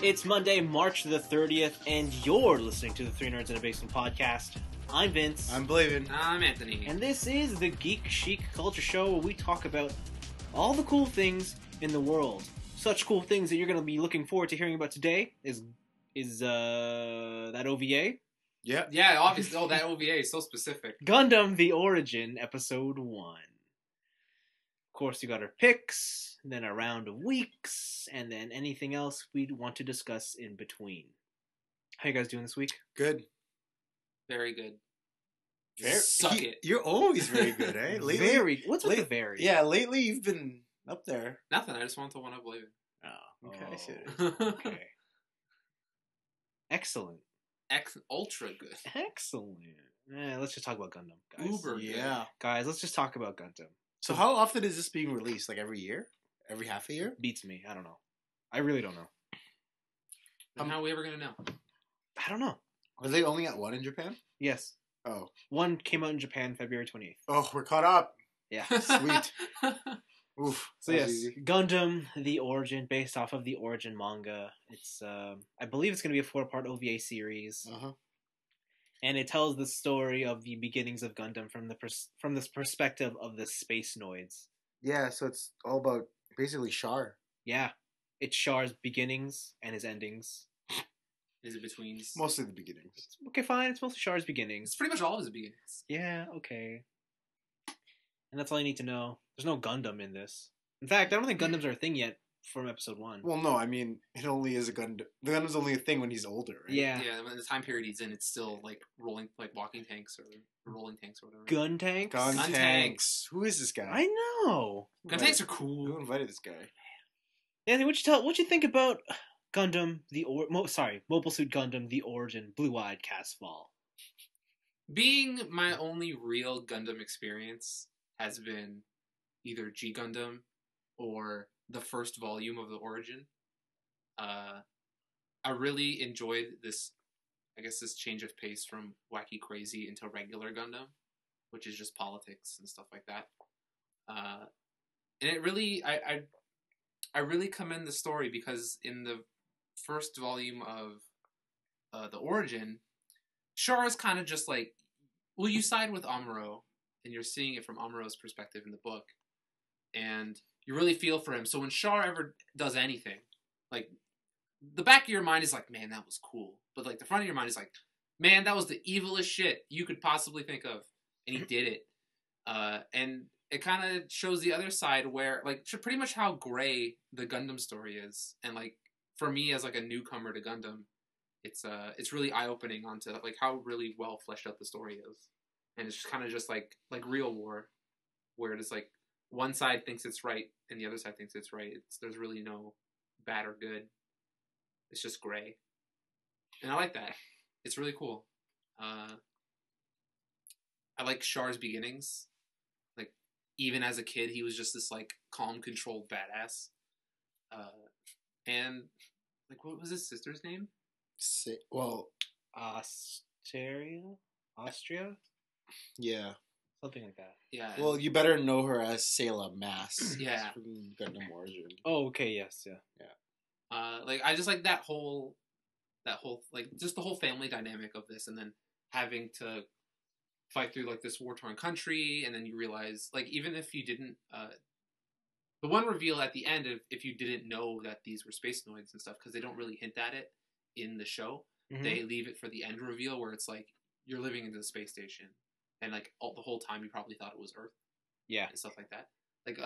It's Monday, March the 30th, and you're listening to the Three Nerds in a Basement podcast. I'm Vince. I'm Blaven. I'm Anthony. And this is the Geek Chic Culture Show where we talk about all the cool things in the world. Such cool things that you're going to be looking forward to hearing about today is that OVA. Yeah. Yeah, obviously. Oh, that OVA is so specific. Gundam The Origin, Episode 1. Of course, you got our picks, and then a round of weeks, and then anything else we'd want to discuss in between. How you guys doing this week? Good. Very good. Suck it. You're always very good, eh? Lately, what's with the very? Yeah, lately you've been up there. Nothing. I just want to one up Blaven. Oh, Okay. okay. Excellent. Ultra good. Excellent. Let's just talk about Gundam, guys. Uber good. Yeah. Guys, let's just talk about Gundam. So how often is this being released? Like every year? Every half a year? Beats me. I don't know. I really don't know. How are we ever going to know? I don't know. Are they only at one in Japan? Yes. Oh. One came out in Japan February 28th. Oh, we're caught up. Yeah. Sweet. Oof. So yes, Gundam The Origin, based off of the Origin manga. It's I believe it's going to be a 4-part OVA series. Uh-huh. And it tells the story of the beginnings of Gundam from this perspective of the space noids. Yeah, so it's all about basically Char. Yeah. It's Char's beginnings and his endings. Is it between? Mostly the beginnings. Okay, fine. It's mostly Char's beginnings. It's pretty much all of his beginnings. Yeah, okay. And that's all you need to know. There's no Gundam in this. In fact, I don't think Gundams are a thing yet from episode 1. Well, no, I mean, it only is a Gundam. The Gundam's only a thing when he's older, right? Yeah. Yeah, when the time period he's in, it's still like walking tanks or rolling tanks or whatever. Gun tanks? Gun Gun tanks. tanks. Who is this guy? I know. Gun tanks are Who cool. invited this guy? Anthony, what'd you think about Gundam, Mobile Suit Gundam, The Origin, Blue-Eyed Castfall? Being my only real Gundam experience has been either G Gundam or the first volume of the Origin. I really enjoyed this change of pace from wacky crazy into regular Gundam, which is just politics and stuff like that. And it really, I really commend the story because in the first volume of the Origin, Char is kind of just like, well, you side with Amuro, and you're seeing it from Amuro's perspective in the book, and you really feel for him. So when Char ever does anything, like, the back of your mind is like, man, that was cool. But, like, the front of your mind is like, man, that was the evilest shit you could possibly think of. And he did it. And it kind of shows the other side where, like, pretty much how gray the Gundam story is. And, like, for me as, like, a newcomer to Gundam, it's really eye-opening onto, like, how really well fleshed out the story is. And it's kind of just like real war, where it is like, one side thinks it's right and the other side thinks it's right. There's really no bad or good. It's just gray. And I like that. It's really cool. I like Char's beginnings. Like, even as a kid, he was just this, like, calm, controlled badass. And, like, what was his sister's name? Austria? Yeah. Something like that. Yeah. Well, you better know her as Sayla Mass. Yeah. From Gundam Origin. Oh, okay, yes, yeah. Like, I just like that whole, like, just the whole family dynamic of this, and then having to fight through, like, this war-torn country, and then you realize, like, even if you didn't, the one reveal at the end, if you didn't know that these were space noids and stuff, because they don't really hint at it in the show, they leave it for the end reveal, where it's like, you're living into the space station, and, like, the whole time you probably thought it was Earth. Yeah. And stuff like that. Like,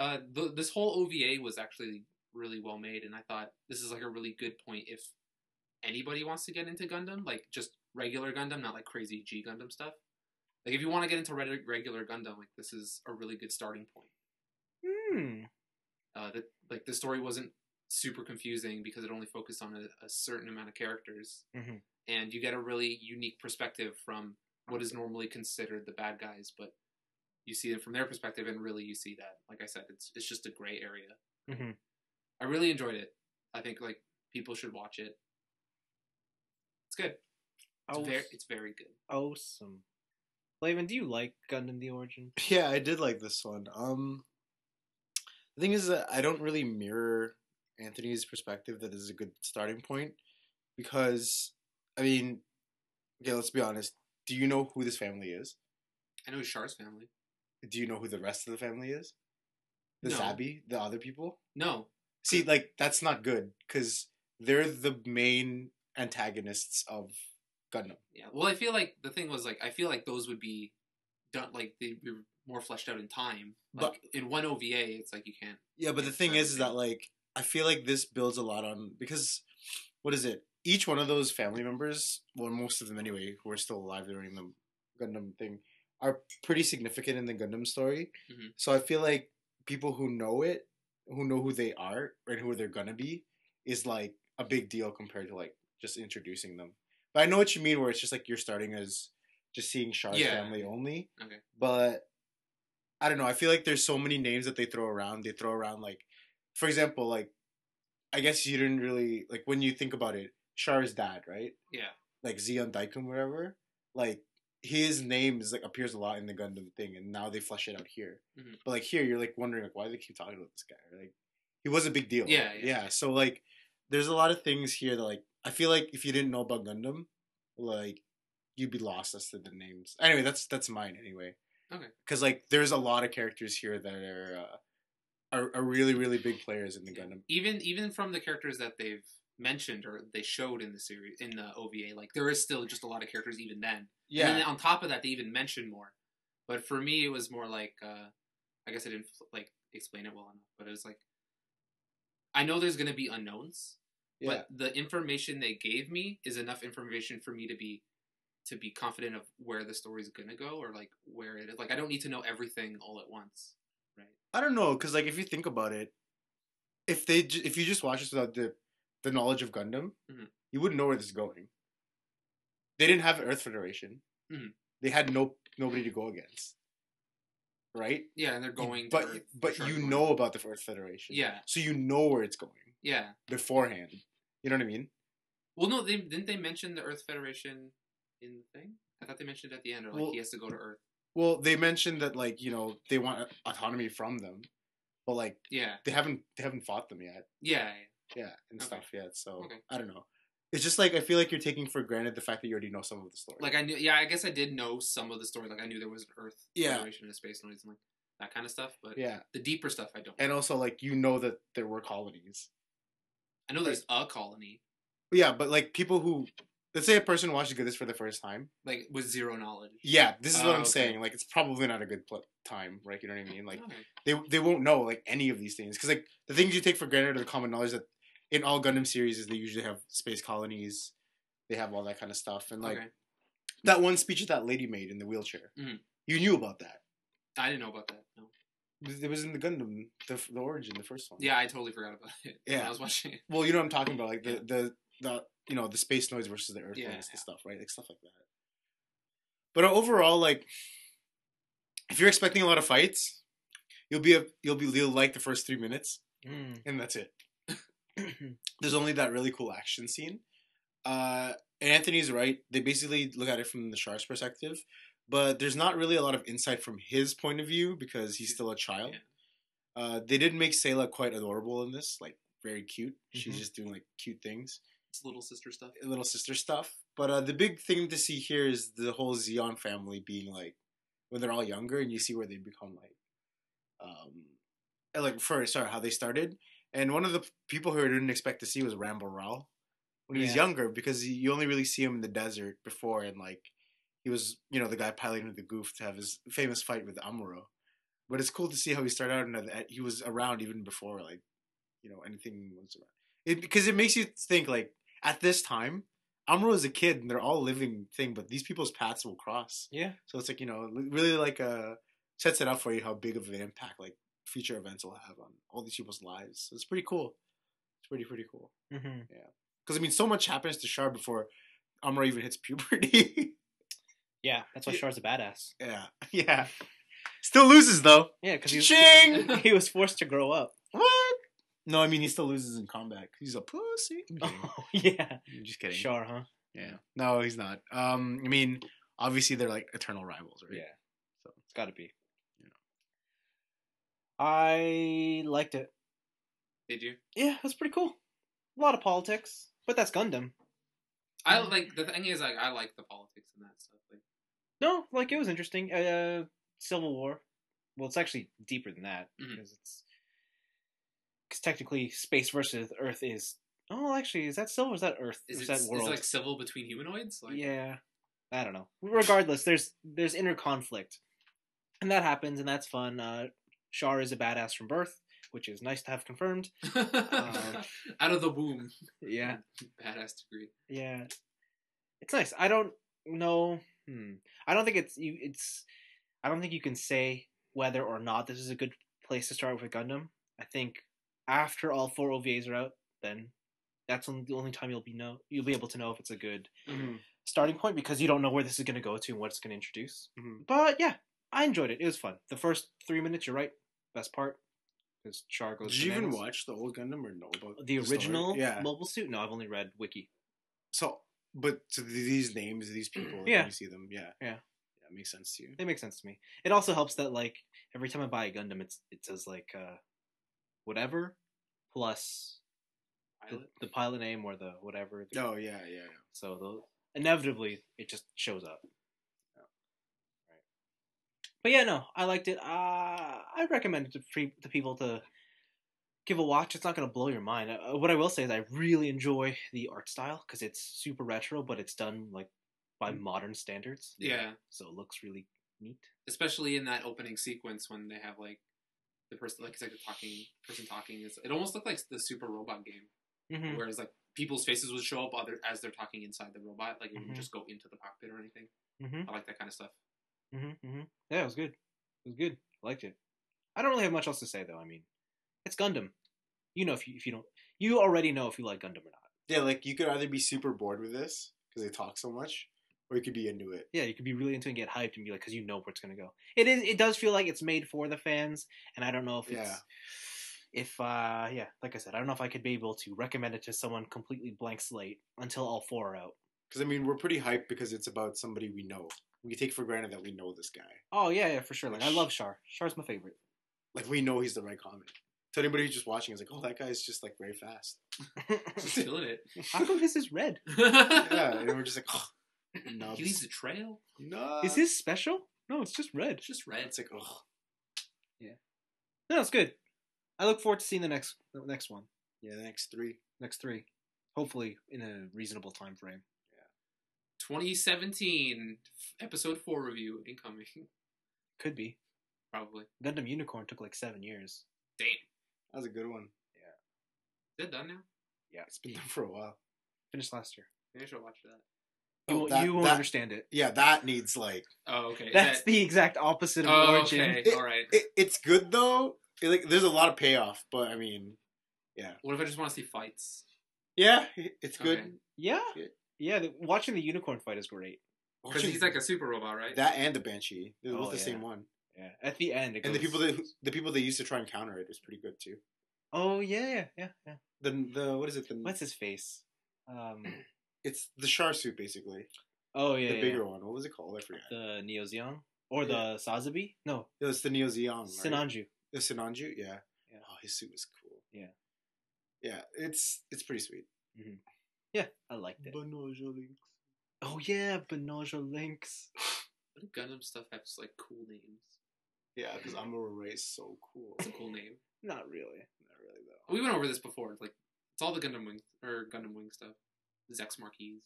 this whole OVA was actually really well made, and I thought this is, like, a really good point if anybody wants to get into Gundam, like, just regular Gundam, not, like, crazy G Gundam stuff. Like, if you want to get into regular Gundam, like, this is a really good starting point. The story wasn't super confusing because it only focused on a certain amount of characters. Mm-hmm. And you get a really unique perspective from what is normally considered the bad guys, but you see it from their perspective, and really you see that, like I said, it's just a gray area. Mm-hmm. I really enjoyed it. I think, like, people should watch it. It's good. It's very good. Awesome. Blaven, do you like Gundam The Origin? Yeah, I did like this one. The thing is that I don't really mirror Anthony's perspective that this is a good starting point because, I mean, okay, let's be honest. Do you know who this family is? I know Char's family. Do you know who the rest of the family is? The No. Zabi, the other people? No. See, like, that's not good because they're the main antagonists of Gundam. Yeah. Well, I feel like the thing was like I feel like those would be done like they'd be more fleshed out in time. Like in one OVA, it's like you can't. Yeah, but the thing is that like I feel like this builds a lot on because what is it? Each one of those family members, well, most of them anyway, who are still alive during the Gundam thing, are pretty significant in the Gundam story. Mm-hmm. So I feel like people who know it, who know who they are and who they're gonna be, is like a big deal compared to like just introducing them. But I know what you mean, where it's just like you're starting as just seeing Char's family only. Okay. But I don't know. I feel like there's so many names that they throw around. They throw around like, for example, like I guess you didn't really like when you think about it. Char's dad, right? Yeah. Like Zeon Daikum, whatever. Like his name is like appears a lot in the Gundam thing, and now they flesh it out here. Mm-hmm. But like here, you're like wondering like why do they keep talking about this guy? Like he was a big deal. Yeah. So like, there's a lot of things here that like I feel like if you didn't know about Gundam, like you'd be lost as to the names. Anyway, that's mine anyway. Okay. Because like there's a lot of characters here that are really really big players in the Gundam. Even from the characters that they've mentioned or they showed in the series in the OVA, like there is still just a lot of characters even then. Yeah. And then on top of that, they even mentioned more. But for me, it was more like I guess I didn't like explain it well enough. But it was like I know there's gonna be unknowns, but the information they gave me is enough information for me to be confident of where the story's gonna go or like where it is. Like I don't need to know everything all at once, right? I don't know, because like if you think about it, if you just watch this without the knowledge of Gundam, mm-hmm. you wouldn't know where this is going. They didn't have Earth Federation. Mm-hmm. They had nobody to go against, right? Yeah, and they're going. But you know about the Earth Federation. Yeah. So you know where it's going. Yeah. Beforehand, you know what I mean? Well, no, didn't they mention the Earth Federation in the thing? I thought they mentioned it at the end, or like he has to go to Earth. Well, they mentioned that like they want autonomy from them, but like they haven't fought them yet. Yeah, and stuff yet. So okay. I don't know. It's just like I feel like you're taking for granted the fact that you already know some of the story. Like I knew, I guess I did know some of the story. Like I knew there was an Earth Federation and a Space Noise and like that kind of stuff. But the deeper stuff I don't. And also like you know that there were colonies. I know there's a colony. Yeah, but like people who, let's say a person watches this for the first time, like with zero knowledge. Yeah, this is what I'm saying. Like it's probably not a good time, right? You know what I mean? Like they won't know like any of these things because like the things you take for granted are the common knowledge that in all Gundam series is they usually have space colonies, they have all that kind of stuff, and like that one speech that that lady made in the wheelchair, you knew about that. I didn't know about that. No. It was in the Gundam, the Origin, the first one. Yeah, I totally forgot about it. Yeah, when I was watching it. Well, you know what I'm talking about, like the the space noise versus the Earth noise and stuff, right? Like stuff like that. But overall, like, if you're expecting a lot of fights, you'll like the first 3 minutes, and that's it. There's only that really cool action scene. And Anthony's right. They basically look at it from the Char's perspective. But there's not really a lot of insight from his point of view because he's still a child. Yeah. They did make Sayla quite adorable in this, like very cute. She's just doing like cute things. It's little sister stuff. Little sister stuff. But the big thing to see here is the whole Zeon family being like when they're all younger, and you see where they become how they started. And one of the people who I didn't expect to see was Rambo Rao when he was younger, because you only really see him in the desert before, and like. He was, the guy piloting the goof to have his famous fight with Amuro. But it's cool to see how he started out and he was around even before, like, anything was around. Because it makes you think, like, at this time, Amuro is a kid and they're all living thing, but these people's paths will cross. Yeah. So it's like, really like sets it up for you how big of an impact, like, future events will have on all these people's lives. So it's pretty cool. It's pretty cool. Mm-hmm. Yeah. Because, so much happens to Char before Amuro even hits puberty. Yeah, that's why Char's a badass. Yeah. Still loses, though. Yeah, because he was forced to grow up. What? No, I mean, he still loses in combat. He's a pussy. Oh, yeah. I'm just kidding. Char, huh? Yeah. No, he's not. Obviously, they're, like, eternal rivals, right? Yeah. So it's got to be. I liked it. Did you? Yeah, it was pretty cool. A lot of politics, but that's Gundam. I like the thing is like I like the politics and that stuff. Like, No, like it was interesting. Civil War. Well, it's actually deeper than that because technically space versus Earth is. Oh, actually, is that Civil or is that Earth? is that world? it like civil between humanoids? Like, yeah, I don't know. Regardless, there's inner conflict, and that happens, and that's fun. Char is a badass from birth, which is nice to have confirmed. Out of the womb. Yeah, badass degree. yeah, it's nice. I don't know. I don't think it's. I don't think you can say whether or not this is a good place to start with Gundam. I think after all 4 OVAs are out, then that's the only time you'll be able to know if it's a good starting point because you don't know where this is going to go to and what it's going to introduce. But yeah, I enjoyed it. It was fun. The first 3 minutes, you're right, best part because Char goes. Did you even watch the old Gundam or know about the original Yeah. Mobile Suit? No, I've only read Wiki. So, but to these names, these people, Yeah. when you see them, yeah, it makes sense to you. They make sense to me. It also helps that like every time I buy a Gundam, it says like whatever plus the pilot name or the whatever. Oh yeah. So inevitably it just shows up. Yeah. Right. But yeah, no, I liked it. I recommend it to people to give a watch. It's not going to blow your mind. What I will say is I really enjoy the art style because it's super retro, but it's done like by modern standards. Yeah. So it looks really neat. Especially in that opening sequence when they have like the person, like it's like the person talking. It almost looked like the Super Robot game. Whereas like people's faces would show up as they're talking inside the robot, like it wouldn't just go into the cockpit or anything. I like that kind of stuff. Yeah, it was good. It was good. I liked it. I don't really have much else to say though. I mean, it's Gundam. You know, if you don't, you already know if you like Gundam or not. Yeah, like you could either be super bored with this because they talk so much, or you could be into it. Yeah, you could be really into it and get hyped and be like, because you know where it's gonna go. It does feel like it's made for the fans, and I don't know if it's. Like I said, I don't know if I could be able to recommend it to someone completely blank slate until all 4 are out. Because I mean, we're pretty hyped because it's about somebody we know. We take for granted that we know this guy. Oh yeah, for sure. Like I love Char. Char's my favorite. Like we know he's the right comic. To anybody who's just watching, is like, oh, that guy's just like very fast. Just feeling it. How come his is red? Yeah, and we're just like, oh, he leaves a trail. No, is his special? No, it's just red. It's just red. It's like, oh, yeah. No, it's good. I look forward to seeing the next one. Yeah, the next 3. Next 3. Hopefully in a reasonable time frame. Yeah. 2017 episode 4 review incoming. Could be. Probably. Gundam Unicorn took like 7 years. Damn. That was a good one. Yeah. Is it done now? Yeah. It's been done for a while. Finished last year. Maybe I should watch that. You won't understand it. Yeah, that needs like... Oh, okay. That's the exact opposite of Origin. Okay. Alright. It's good though. Like, there's a lot of payoff, but I mean, yeah. What if I just want to see fights? Yeah, it's good. Okay. Yeah. Watching the Unicorn fight is great. Because he's like a super robot, right? That and the Banshee. They're both the same one. Yeah. At the end, and the people that used to try and counter it was pretty good too. Oh yeah. The what is it? What's his face? It's the Char suit basically. Oh yeah, the bigger one. What was it called? I forgot. The Neo Zeon or the Sazabi? No, it was the Neo Zeon. Right? Sinanju. The Sinanju, yeah. Oh, his suit was cool. Yeah. It's pretty sweet. Yeah, I liked it. Banoja Links. Oh yeah, Banoja Links. What do Gundam stuff have like cool names? Yeah, because Amuro Ray is so cool. It's a cool name. Not really though. We went over this before. Like it's all the Gundam Wing stuff. The Zex Marquise.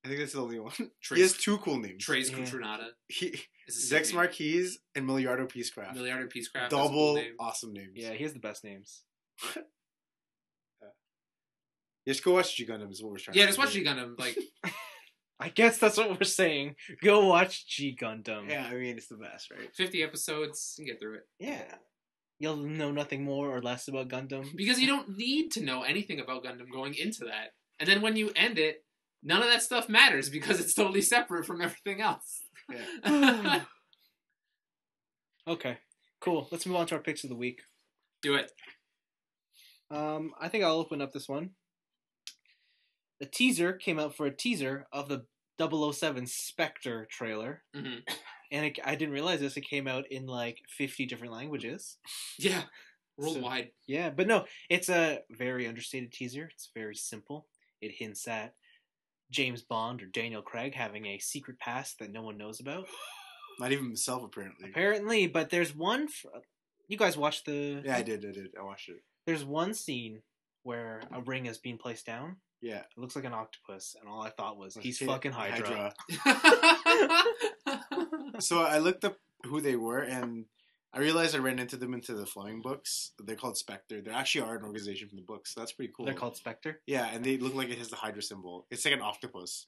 I think that's the only one. He has 2 cool names. Trey's Kutronata. Zex Marquise and Miliardo Peacecraft. Miliardo Peacecraft. Double awesome names. Yeah, he has the best names. Just go watch G Gundam is what we're trying to say. Yeah, just watch G Gundam. Like, I guess that's what we're saying. Go watch G Gundam. Yeah, I mean, it's the best, right? 50 episodes, you can get through it. Yeah. You'll know nothing more or less about Gundam. Because you don't need to know anything about Gundam going into that. And then when you end it, none of that stuff matters because it's totally separate from everything else. Yeah. Okay, cool. Let's move on to our picks of the week. Do it. I think I'll open up this one. The teaser came out for a teaser of the 007 Spectre trailer. And I didn't realize this. It came out in like 50 different languages. Yeah. Worldwide. Yeah, but no, it's a very understated teaser. It's very simple. It hints at James Bond or Daniel Craig having a secret past that no one knows about. Not even himself, apparently. Apparently, but there's one. You guys watched the? Yeah, I did. I watched it. There's one scene where a ring is being placed down. Yeah. It looks like an octopus, and all I thought was, he's fucking Hydra. So I looked up who they were, and I realized I ran into them into the Fleming books. They're called Spectre. They actually are an organization from the books, so that's pretty cool. They're called Spectre? Yeah, and they look like it has the Hydra symbol. It's like an octopus.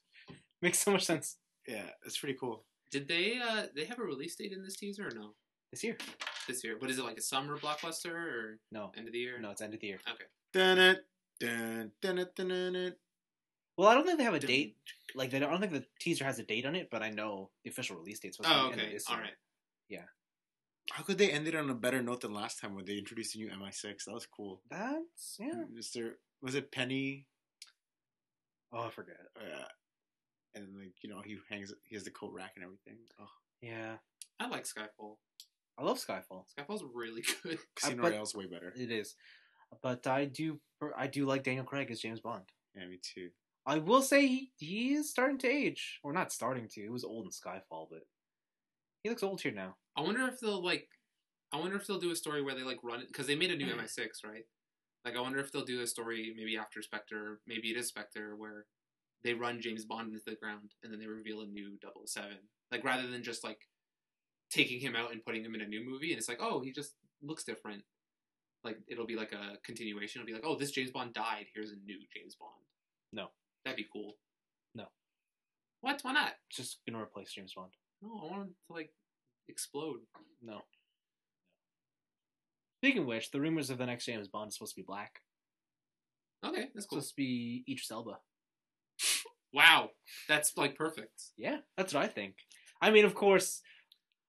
Makes so much sense. Yeah, it's pretty cool. Did they have a release date in this teaser or no? This year. This year. But is it like a summer blockbuster or no end of the year? No, it's end of the year. Okay. Well, I don't think they have a date. Like, I don't think the teaser has a date on it, but I know the official release date's supposed to be end of this year. All right. Yeah. How could they end it on a better note than last time when they introduced a new MI6? That was cool. That's, yeah. Was it Penny? Oh, I forget. And like, he has the coat rack and everything. Oh. Yeah. I like Skyfall. I love Skyfall. Skyfall's really good. Casino Royale's way better. It is. But I do like Daniel Craig as James Bond. Yeah, me too. I will say he is starting to age. Or not starting to. It was old in Skyfall, but he looks old here now. I wonder if they'll do a story where they like run it, because they made a new MI6, right? Like, I wonder if they'll do a story maybe after Spectre, maybe it is Spectre, where they run James Bond into the ground and then they reveal a new 007. Like, rather than just like taking him out and putting him in a new movie, and it's like, oh, he just looks different. Like, it'll be like a continuation. It'll be like, oh, this James Bond died. Here's a new James Bond. No. That'd be cool. No. What? Why not? It's just gonna replace James Bond. No, I want him to like explode. No. Speaking of which, the rumors of the next James Bond is supposed to be black. Okay, that's cool. It's supposed to be Idris Elba. Wow, that's like perfect. Yeah, that's what I think. I mean, of course.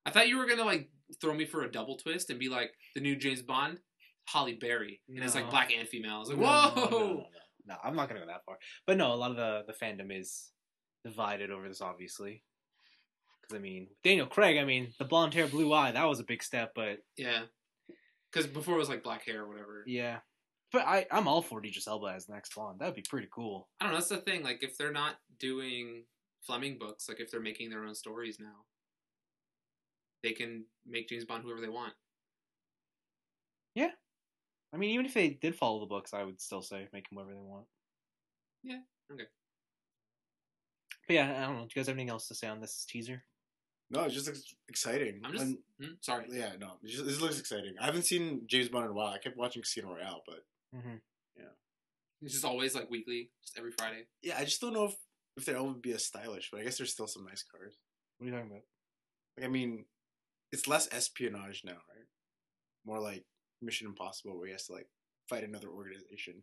I thought you were gonna like throw me for a double twist and be like the new James Bond, Holly Berry, and it's like black and female. I was like, whoa. No, I'm not gonna go that far. But no, a lot of the fandom is divided over this, obviously. Because I mean, Daniel Craig. I mean, the blonde hair, blue eye. That was a big step, but yeah. Because before it was like black hair or whatever. Yeah. But I'm all for Idris Elba as the next Bond. That would be pretty cool. I don't know. That's the thing. Like, if they're not doing Fleming books, like if they're making their own stories now, they can make James Bond whoever they want. Yeah. I mean, even if they did follow the books, I would still say make them whoever they want. Yeah. Okay. But yeah, I don't know. Do you guys have anything else to say on this teaser? No, it just looks exciting. I'm just sorry. Yeah, no, this looks exciting. I haven't seen James Bond in a while. I kept watching Casino Royale, but yeah, it's just always like weekly, just every Friday. Yeah, I just don't know if they'll ever be as stylish, but I guess there's still some nice cars. What are you talking about? Like, I mean, it's less espionage now, right? More like Mission Impossible, where he has to like fight another organization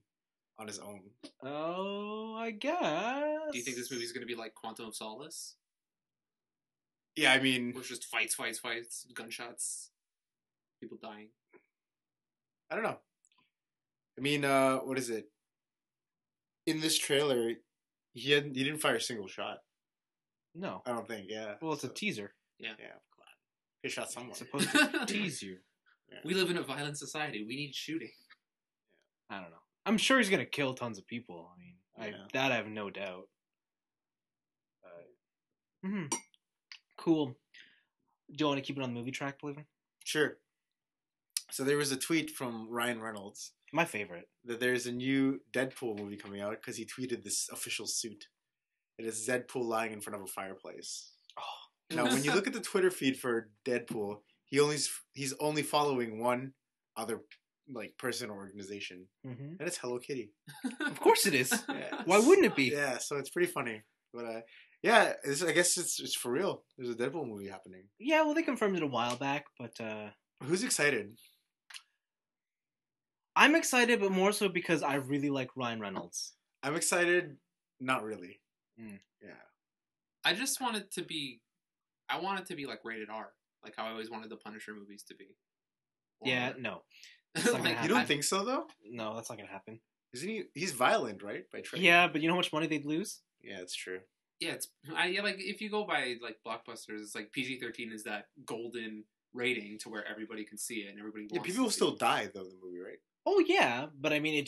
on his own. Oh, I guess. Do you think this movie's going to be like Quantum of Solace? Yeah, I mean, where it's just fights, gunshots, people dying. I don't know. I mean, what is it? In this trailer, he didn't fire a single shot. No, I don't think. Yeah. Well, it's a teaser. Yeah. Yeah. He shot someone. It's supposed to tease you. Yeah. We live in a violent society. We need shooting. I don't know. I'm sure he's gonna kill tons of people. I mean, that I have no doubt. Cool. Do you want to keep it on the movie track, Blaven? Sure. So there was a tweet from Ryan Reynolds. My favorite. That there's a new Deadpool movie coming out because he tweeted this official suit. It is Deadpool lying in front of a fireplace. Oh. Now, when you look at the Twitter feed for Deadpool, he's only following one other like person or organization, and it's Hello Kitty. Of course it is. Yeah. Why wouldn't it be? Yeah, so it's pretty funny. But yeah, I guess it's for real. There's a Deadpool movie happening. Yeah, well, they confirmed it a while back, but who's excited? I'm excited, but more so because I really like Ryan Reynolds. I'm excited, not really. Yeah. I just want it to be. I want it to be like rated R, like how I always wanted the Punisher movies to be. Yeah, no. Like, you don't think so, though? No, that's not gonna happen. Isn't he? He's violent, right? By training. Yeah, but you know how much money they'd lose? Yeah, it's true. Yeah, like if you go by like blockbusters, it's like PG-13 is that golden rating to where everybody can see it and everybody wants Yeah, people will to see still it. die though in the movie, right? Oh yeah, but I mean,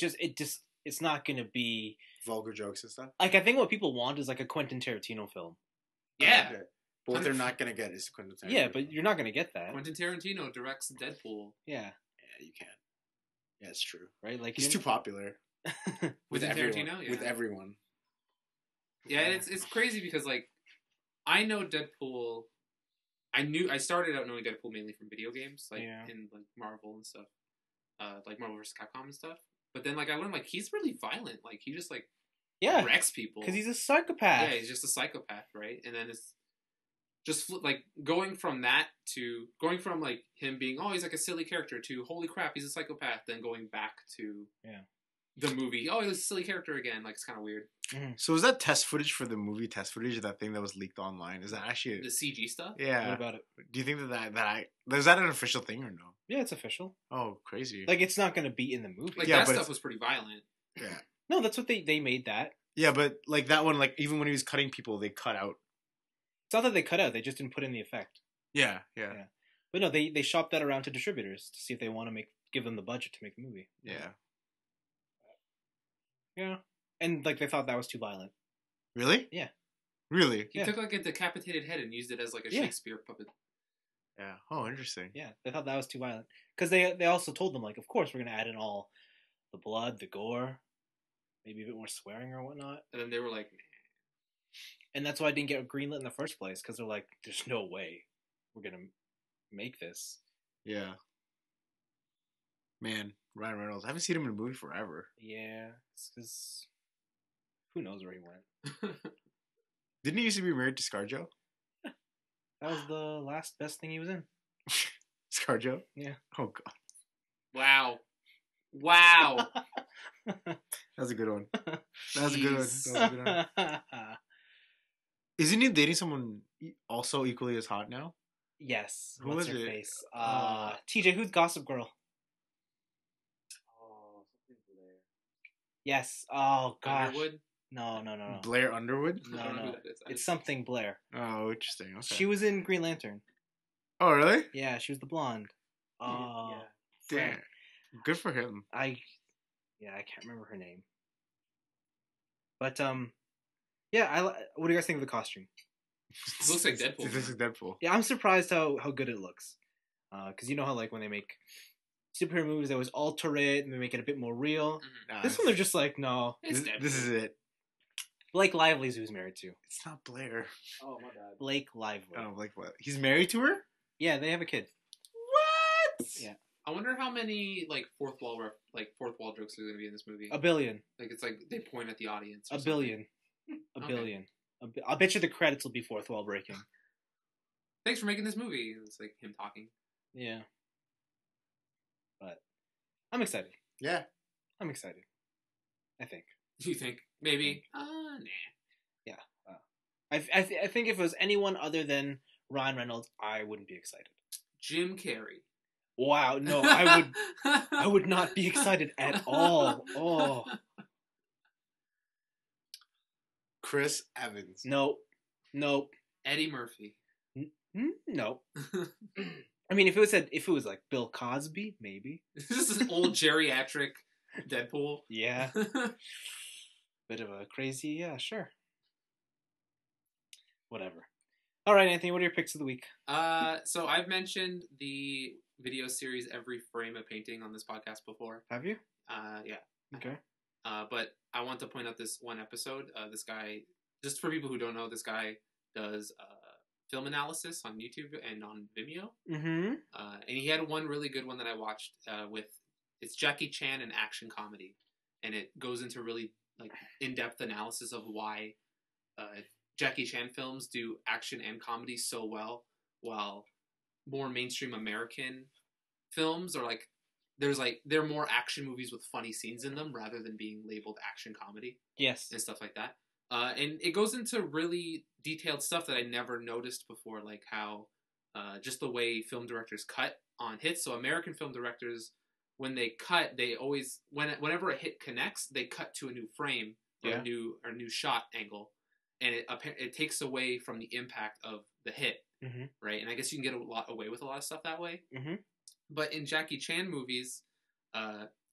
it's not gonna be Vulgar jokes and stuff. like I think what people want is like a Quentin Tarantino film. Yeah. Okay. But what they're not gonna get is Quentin Tarantino. Yeah, but you're not gonna get that. Quentin Tarantino directs Deadpool. Yeah, Yeah, you can't. Yeah, it's true. right. Like He's too popular with Quentin everyone. Tarantino? Yeah. With everyone. Yeah, it's crazy because like I know Deadpool. I started out knowing Deadpool mainly from video games, like in like Marvel and stuff, like Marvel vs. Capcom and stuff. But then like I learned like he's really violent. Like he just like wrecks people because he's a psychopath. Yeah, he's just a psychopath, right? And then it's just like going from like him being he's like a silly character to holy crap he's a psychopath, then going back to the movie he's a silly character again. Like it's kind of weird. Mm-hmm. So is that test footage for the movie? Test footage, that thing that was leaked online, is that actually the CG stuff? Yeah. What about it? Do you think is that an official thing or no? Yeah, it's official. Oh, crazy! Like it's not gonna be in the movie. Like that stuff was pretty violent. Yeah. No, that's what they made that. Yeah, but like that one, like even when he was cutting people, they cut out. It's not that they cut out; they just didn't put in the effect. Yeah. But no, they shopped that around to distributors to see if they want to give them the budget to make the movie. Yeah. Yeah, and like they thought that was too violent. Really? Yeah. Really? He took like a decapitated head and used it as like a Shakespeare puppet. Yeah. Oh, interesting. Yeah, they thought that was too violent because they also told them like, of course we're gonna add in all the blood, the gore, maybe a bit more swearing or whatnot. And then they were like, and that's why I didn't get greenlit in the first place because they're like, there's no way we're gonna make this. Yeah. Man, Ryan Reynolds. I haven't seen him in a movie forever. Yeah, it's because who knows where he went. Didn't he used to be married to ScarJo? That was the last best thing he was in. ScarJo? Yeah. Oh god. Wow. That was a good one. That was a good one. Isn't he dating someone also equally as hot now? Yes. Who What's was her it? face? TJ, who's Gossip Girl? Oh, something Blair. Yes. Oh gosh. Underwood? No. Blair Underwood? No. It's something Blair. Oh, interesting. Okay. She was in Green Lantern. Oh, really? Yeah, she was the blonde. Oh, yeah. Damn. Good for him. I can't remember her name. But yeah, what do you guys think of the costume? It looks like Deadpool. It looks like Deadpool. Yeah, I'm surprised how good it looks. Because you know how like when they make superhero movies, they always alter it and they make it a bit more real. Nah, This one they're just like, no. It's this is it. Blake Lively's who he's married to. It's not Blair. Oh, my bad. Blake Lively. Oh, Blake what? He's married to her? Yeah, they have a kid. What? Yeah. I wonder how many like fourth wall jokes are going to be in this movie. A billion. Like it's like they point at the audience. A billion. A billion. I'll bet you the credits will be fourth wall breaking. Thanks for making this movie. It's like him talking. Yeah. But I'm excited. Yeah. I'm excited. I think. Do you think? Maybe. Nah. Yeah. I think if it was anyone other than Ryan Reynolds, I wouldn't be excited. Jim Carrey. Wow, no, I would not be excited at all. Oh. Chris Evans. Nope. Eddie Murphy. Nope. I mean, if it was like Bill Cosby, maybe. This is an old geriatric Deadpool. Yeah. Bit of a crazy, yeah, sure. Whatever. All right, Anthony, what are your picks of the week? So I've mentioned the video series Every Frame a Painting on this podcast before. Have you? Yeah. Okay. But I want to point out this one episode. This guy, just for people who don't know, this guy does film analysis on YouTube and on Vimeo. Mm-hmm. And he had one really good one that I watched it's Jackie Chan and action comedy. And it goes into really like in-depth analysis of why Jackie Chan films do action and comedy so well, while more mainstream American films are like they're more action movies with funny scenes in them rather than being labeled action comedy. Yes. And stuff like that. And it goes into really detailed stuff that I never noticed before, like how just the way film directors cut on hits. So American film directors, when they cut, they always whenever a hit connects, they cut to a new frame or a new shot angle. and it takes away from the impact of the hit, right? And I guess you can get away with a lot of stuff that way. But in Jackie Chan movies,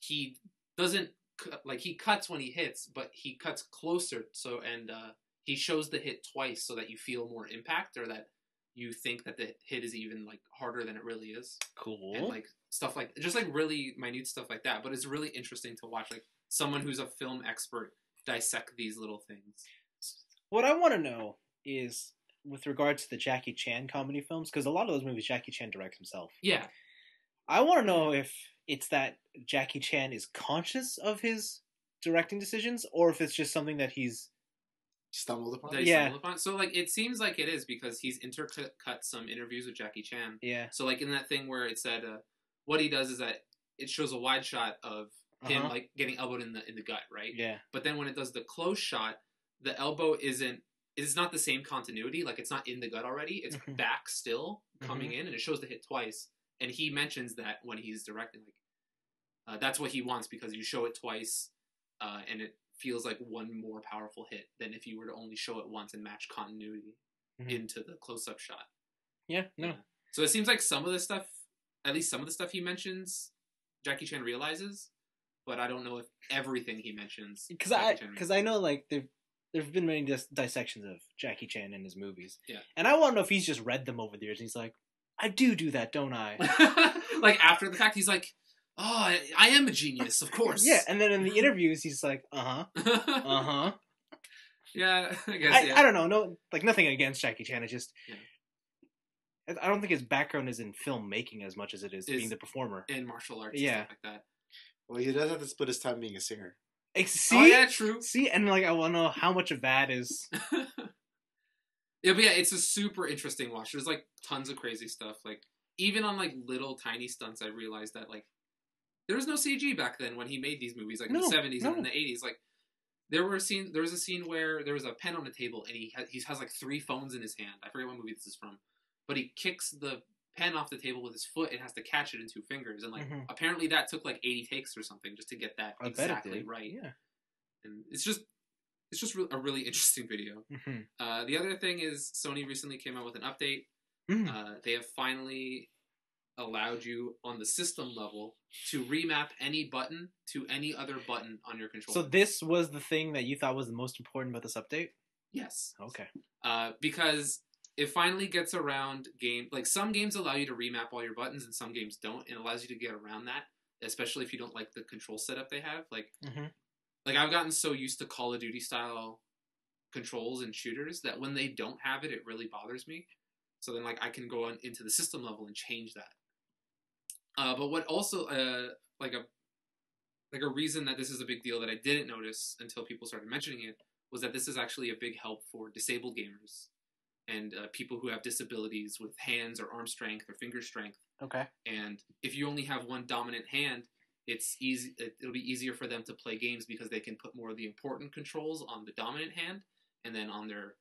he doesn't he cuts when he hits, but he cuts closer. So he shows the hit twice so that you feel more impact, or that you think that the hit is even like harder than it really is. Cool. And like stuff like just like really minute stuff like that. But it's really interesting to watch like someone who's a film expert dissect these little things. What I want to know is with regards to the Jackie Chan comedy films, because a lot of those movies Jackie Chan directs himself. Yeah. I want to know if it's that Jackie Chan is conscious of his directing decisions, or if it's just something that he's stumbled upon. So like it seems like it is, because he's intercut some interviews with Jackie Chan. Yeah. So like in that thing where it said what he does is that it shows a wide shot of him like getting elbowed in the gut, right? Yeah. But then when it does the close shot, the elbow is not the same continuity. Like it's not in the gut already. It's back still coming in, and it shows the hit twice. And he mentions that when he's directing, like that's what he wants, because you show it twice, and it feels like one more powerful hit than if you were to only show it once and match continuity into the close-up shot. Yeah, no. Yeah. So it seems like some of the stuff, at least some of the stuff he mentions, Jackie Chan realizes, but I don't know if everything he mentions. Because I know like there've been many dissections of Jackie Chan in his movies. Yeah. And I want to know if he's just read them over the years. And he's like, I do that, don't I? Like after the fact, he's like, oh, I am a genius, of course. Yeah, and then in the interviews, he's like, Yeah, I guess. I don't know. No, like nothing against Jackie Chan. It's just, I don't think his background is in filmmaking as much as it is being the performer in martial arts. And stuff like that. Well, he does have to split his time being a singer. See? Oh yeah, true. See, and like I want to know how much of that is. Yeah, but yeah, it's a super interesting watch. There's like tons of crazy stuff. Like even on like little tiny stunts, I realized that like there was no CG back then when he made these movies, like in the 70s and in the 80s. Like there was a scene where there was a pen on the table, and he has like 3 phones in his hand. I forget what movie this is from, but he kicks the pen off the table with his foot. It has to catch it in 2 fingers, and like apparently that took like 80 takes or something just to get that exactly right. Yeah, and it's just a really interesting video. The other thing is Sony recently came out with an update. They have finally allowed you on the system level to remap any button to any other button on your controller. So this was the thing that you thought was the most important about this update? Yes. Okay. Because it finally gets around like some games allow you to remap all your buttons and some games don't, and it allows you to get around that, especially if you don't like the control setup they have. Like like I've gotten so used to Call of Duty style controls and shooters that when they don't have it, it really bothers me. So then like I can go on into the system level and change that. But what also like a reason that this is a big deal that I didn't notice until people started mentioning it was that this is actually a big help for disabled gamers and people who have disabilities with hands or arm strength or finger strength. Okay. And if you only have one dominant hand, it'll be easier for them to play games because they can put more of the important controls on the dominant hand, and then on their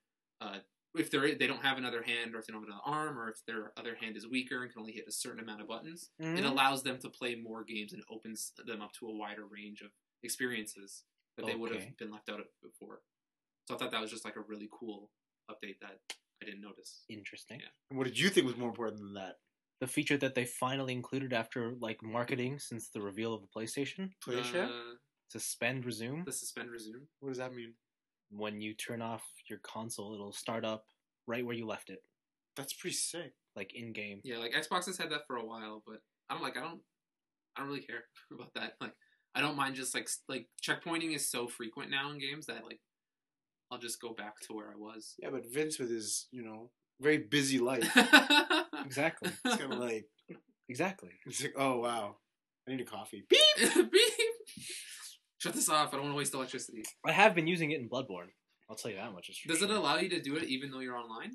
if they don't have another hand, or if they don't have another arm, or if their other hand is weaker and can only hit a certain amount of buttons, it allows them to play more games and opens them up to a wider range of experiences that they would have been left out of before. So I thought that was just like a really cool update that I didn't notice. Interesting. Yeah. What did you think was more important than that? The feature that they finally included after like marketing since the reveal of the PlayStation. Suspend resume. The suspend resume. What does that mean? When you turn off your console, it'll start up right where you left it. That's pretty sick. Like in game. Yeah, like Xbox has had that for a while, but I don't really care about that. Like I don't mind just like checkpointing is so frequent now in games that like I'll just go back to where I was. Yeah, but Vince with his, very busy life. Exactly. It's kind of like exactly. It's like, oh wow, I need a coffee. Beep beep. Shut this off. I don't want to waste electricity. I have been using it in Bloodborne. I'll tell you that much. Does it allow you to do it even though you're online?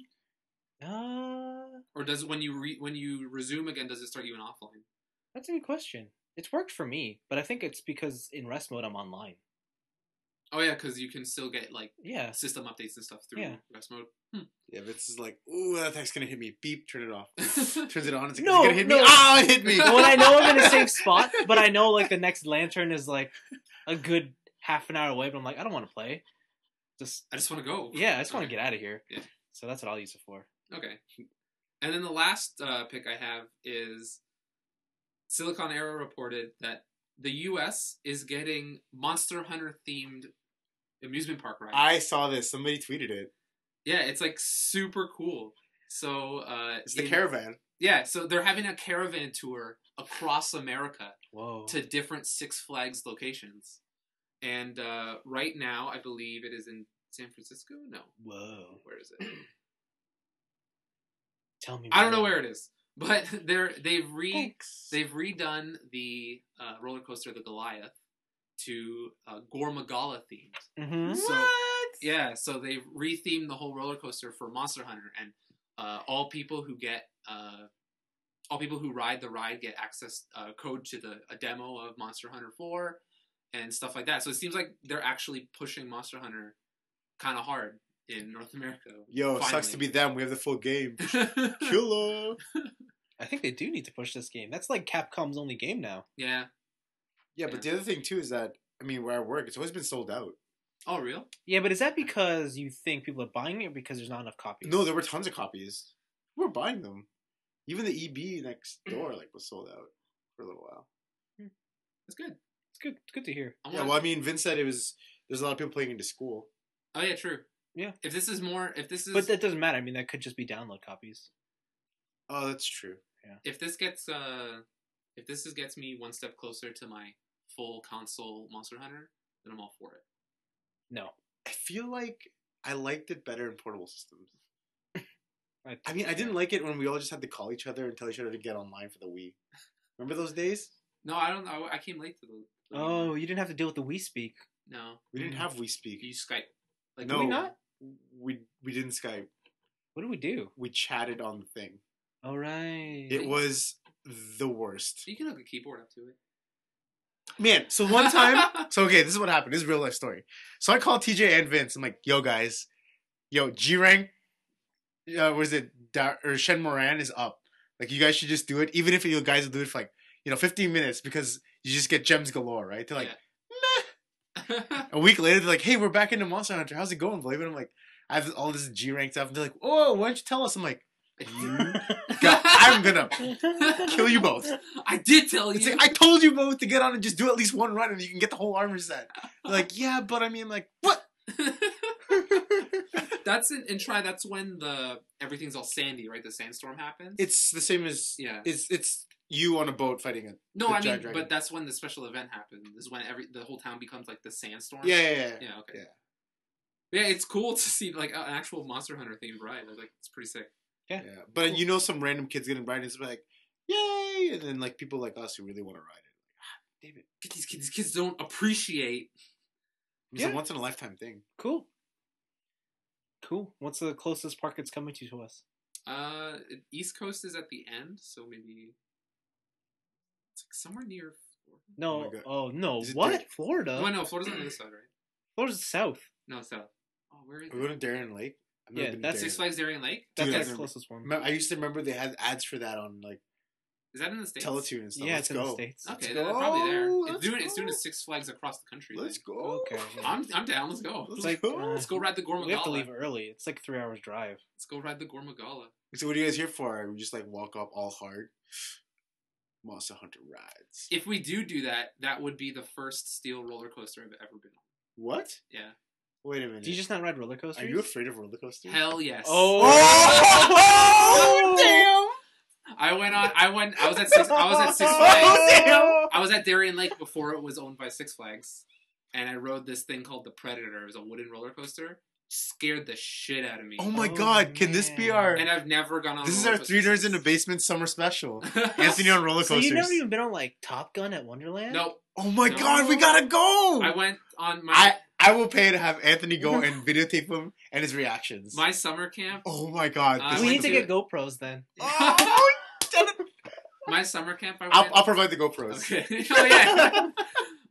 Or does it, when you resume again, does it start you in offline? That's a good question. It's worked for me, but I think it's because in rest mode I'm online. Oh yeah, because you can still get like system updates and stuff through rest mode. Yeah, but it's like, ooh, that tech's gonna hit me. Beep, turn it off. Turns it on. It's like, no, is it gonna hit me? Oh, it hit me. When I know I'm in a safe spot, but I know like the next lantern is like a good half an hour away, but I'm like, I don't want to play. I just want to go. Yeah, I just want to get out of here. Yeah. So that's what I'll use it for. Okay. And then the last pick I have is Silicon Era reported that the U.S. is getting Monster Hunter themed amusement park rides. I saw this. Somebody tweeted it. Yeah, it's like super cool. So it's the caravan. Yeah, so they're having a caravan tour across America. Whoa. To different Six Flags locations. And right now, I believe it is in San Francisco? No. Whoa. Where is it? Tell me. I don't know where it is. But they've redone the roller coaster, the Goliath, to Gore Magala themed. Mm-hmm. So, What? yeah, so they've rethemed the whole roller coaster for Monster Hunter, and all people who ride the ride get access code to a demo of Monster Hunter 4 and stuff like that. So it seems like they're actually pushing Monster Hunter kind of hard in North America. Yo, it sucks to be them. We have the full game. Killer. I think they do need to push this game. That's like Capcom's only game now. Yeah. Yeah, but the other thing too is that where I work, it's always been sold out. Oh, real? Yeah, but is that because you think people are buying it or because there's not enough copies? No, there were tons of copies. We were buying them. Even the EB next door was sold out for a little while. That's good. It's good. It's good to hear. Yeah, well, Vince said there's a lot of people playing into school. Oh yeah, true. Yeah. But that doesn't matter. I mean, that could just be download copies. Oh, that's true. Yeah. If this gets me one step closer to my full console Monster Hunter, then I'm all for it. No. I feel like I liked it better in portable systems. I I didn't like it when we all just had to call each other and tell each other to get online for the Wii. Remember those days? No, I don't. I came late to the Oh, you didn't have to deal with the Wii Speak. No, we didn't have Wii Speak. You Skype. Like, no, did we not? We didn't Skype. What did we do? We chatted on the thing. All right. It was the worst. You can hook a keyboard up to it. Man, so one time, okay, this is what happened. This is a real life story. So I called TJ and Vince. I'm like, yo, guys, G rank, Shen Moran is up. Like, you guys should just do it, even if you guys will do it for 15 minutes because you just get gems galore, right? They're like, meh. A week later, they're like, hey, we're back into Monster Hunter. How's it going, Blaven? I'm like, I have all this G rank stuff. And they're like, oh, why don't you tell us? I'm like, I'm gonna kill you both. I did tell you. It's like, I told you both to get on and just do at least one run and you can get the whole armor set. They're like, yeah, but I'm like, what? That's when everything's all sandy, right? The sandstorm happens. It's the same as It's you on a boat fighting a dragon. But that's when the special event happens. Is when the whole town becomes like the sandstorm. Yeah. Okay. Yeah, it's cool to see like an actual Monster Hunter themed ride. Like, it's pretty sick. Yeah. But cool. Some random kids getting ride and it's like, yay! And then people like us who really want to ride it. Like, David, get these kids. These kids don't appreciate. It's a once in a lifetime thing. Cool. What's the closest park it's coming to us? East Coast is at the end, so maybe it's like somewhere near Florida. No. Oh no. What? Florida? Oh no, Florida's on the other side, right? Florida's south. No, south. Oh, where is it? We're going to Darien Lake. Yeah, that's Six Flags Darien Lake. That's the closest one. I used to remember they had ads for that on Is that in the States? Teletoon and stuff. Yeah, it's in the States. Okay, they're probably there. It's doing a Six Flags across the country. Let's go. Okay. I'm down. Let's go. Let's go ride the Gore Magala. We have to leave early. It's like 3 hours drive. Let's go ride the Gore Magala. So what are you guys here for? We just walk up all hard. Monster Hunter rides. If we do that, that would be the first steel roller coaster I've ever been on. What? Yeah. Wait a minute. Do you just not ride roller coasters? Are you afraid of roller coasters? Hell yes. Oh damn! I was at Six Flags. I was at Darien Lake before it was owned by Six Flags, and I rode this thing called the Predator. It was a wooden roller coaster. Scared the shit out of me. Oh my god! Can this be our? And I've never gone on. This is our 3 Nerds in the Basement summer special. Anthony on roller coasters. So you never even been on Top Gun at Wonderland? Nope. Oh my god! We gotta go. I went on my. I will pay to have Anthony go and videotape him and his reactions. My summer camp. Oh my god! We need to get GoPros then. Oh, my summer camp. I'll provide the GoPros. Okay. Oh yeah.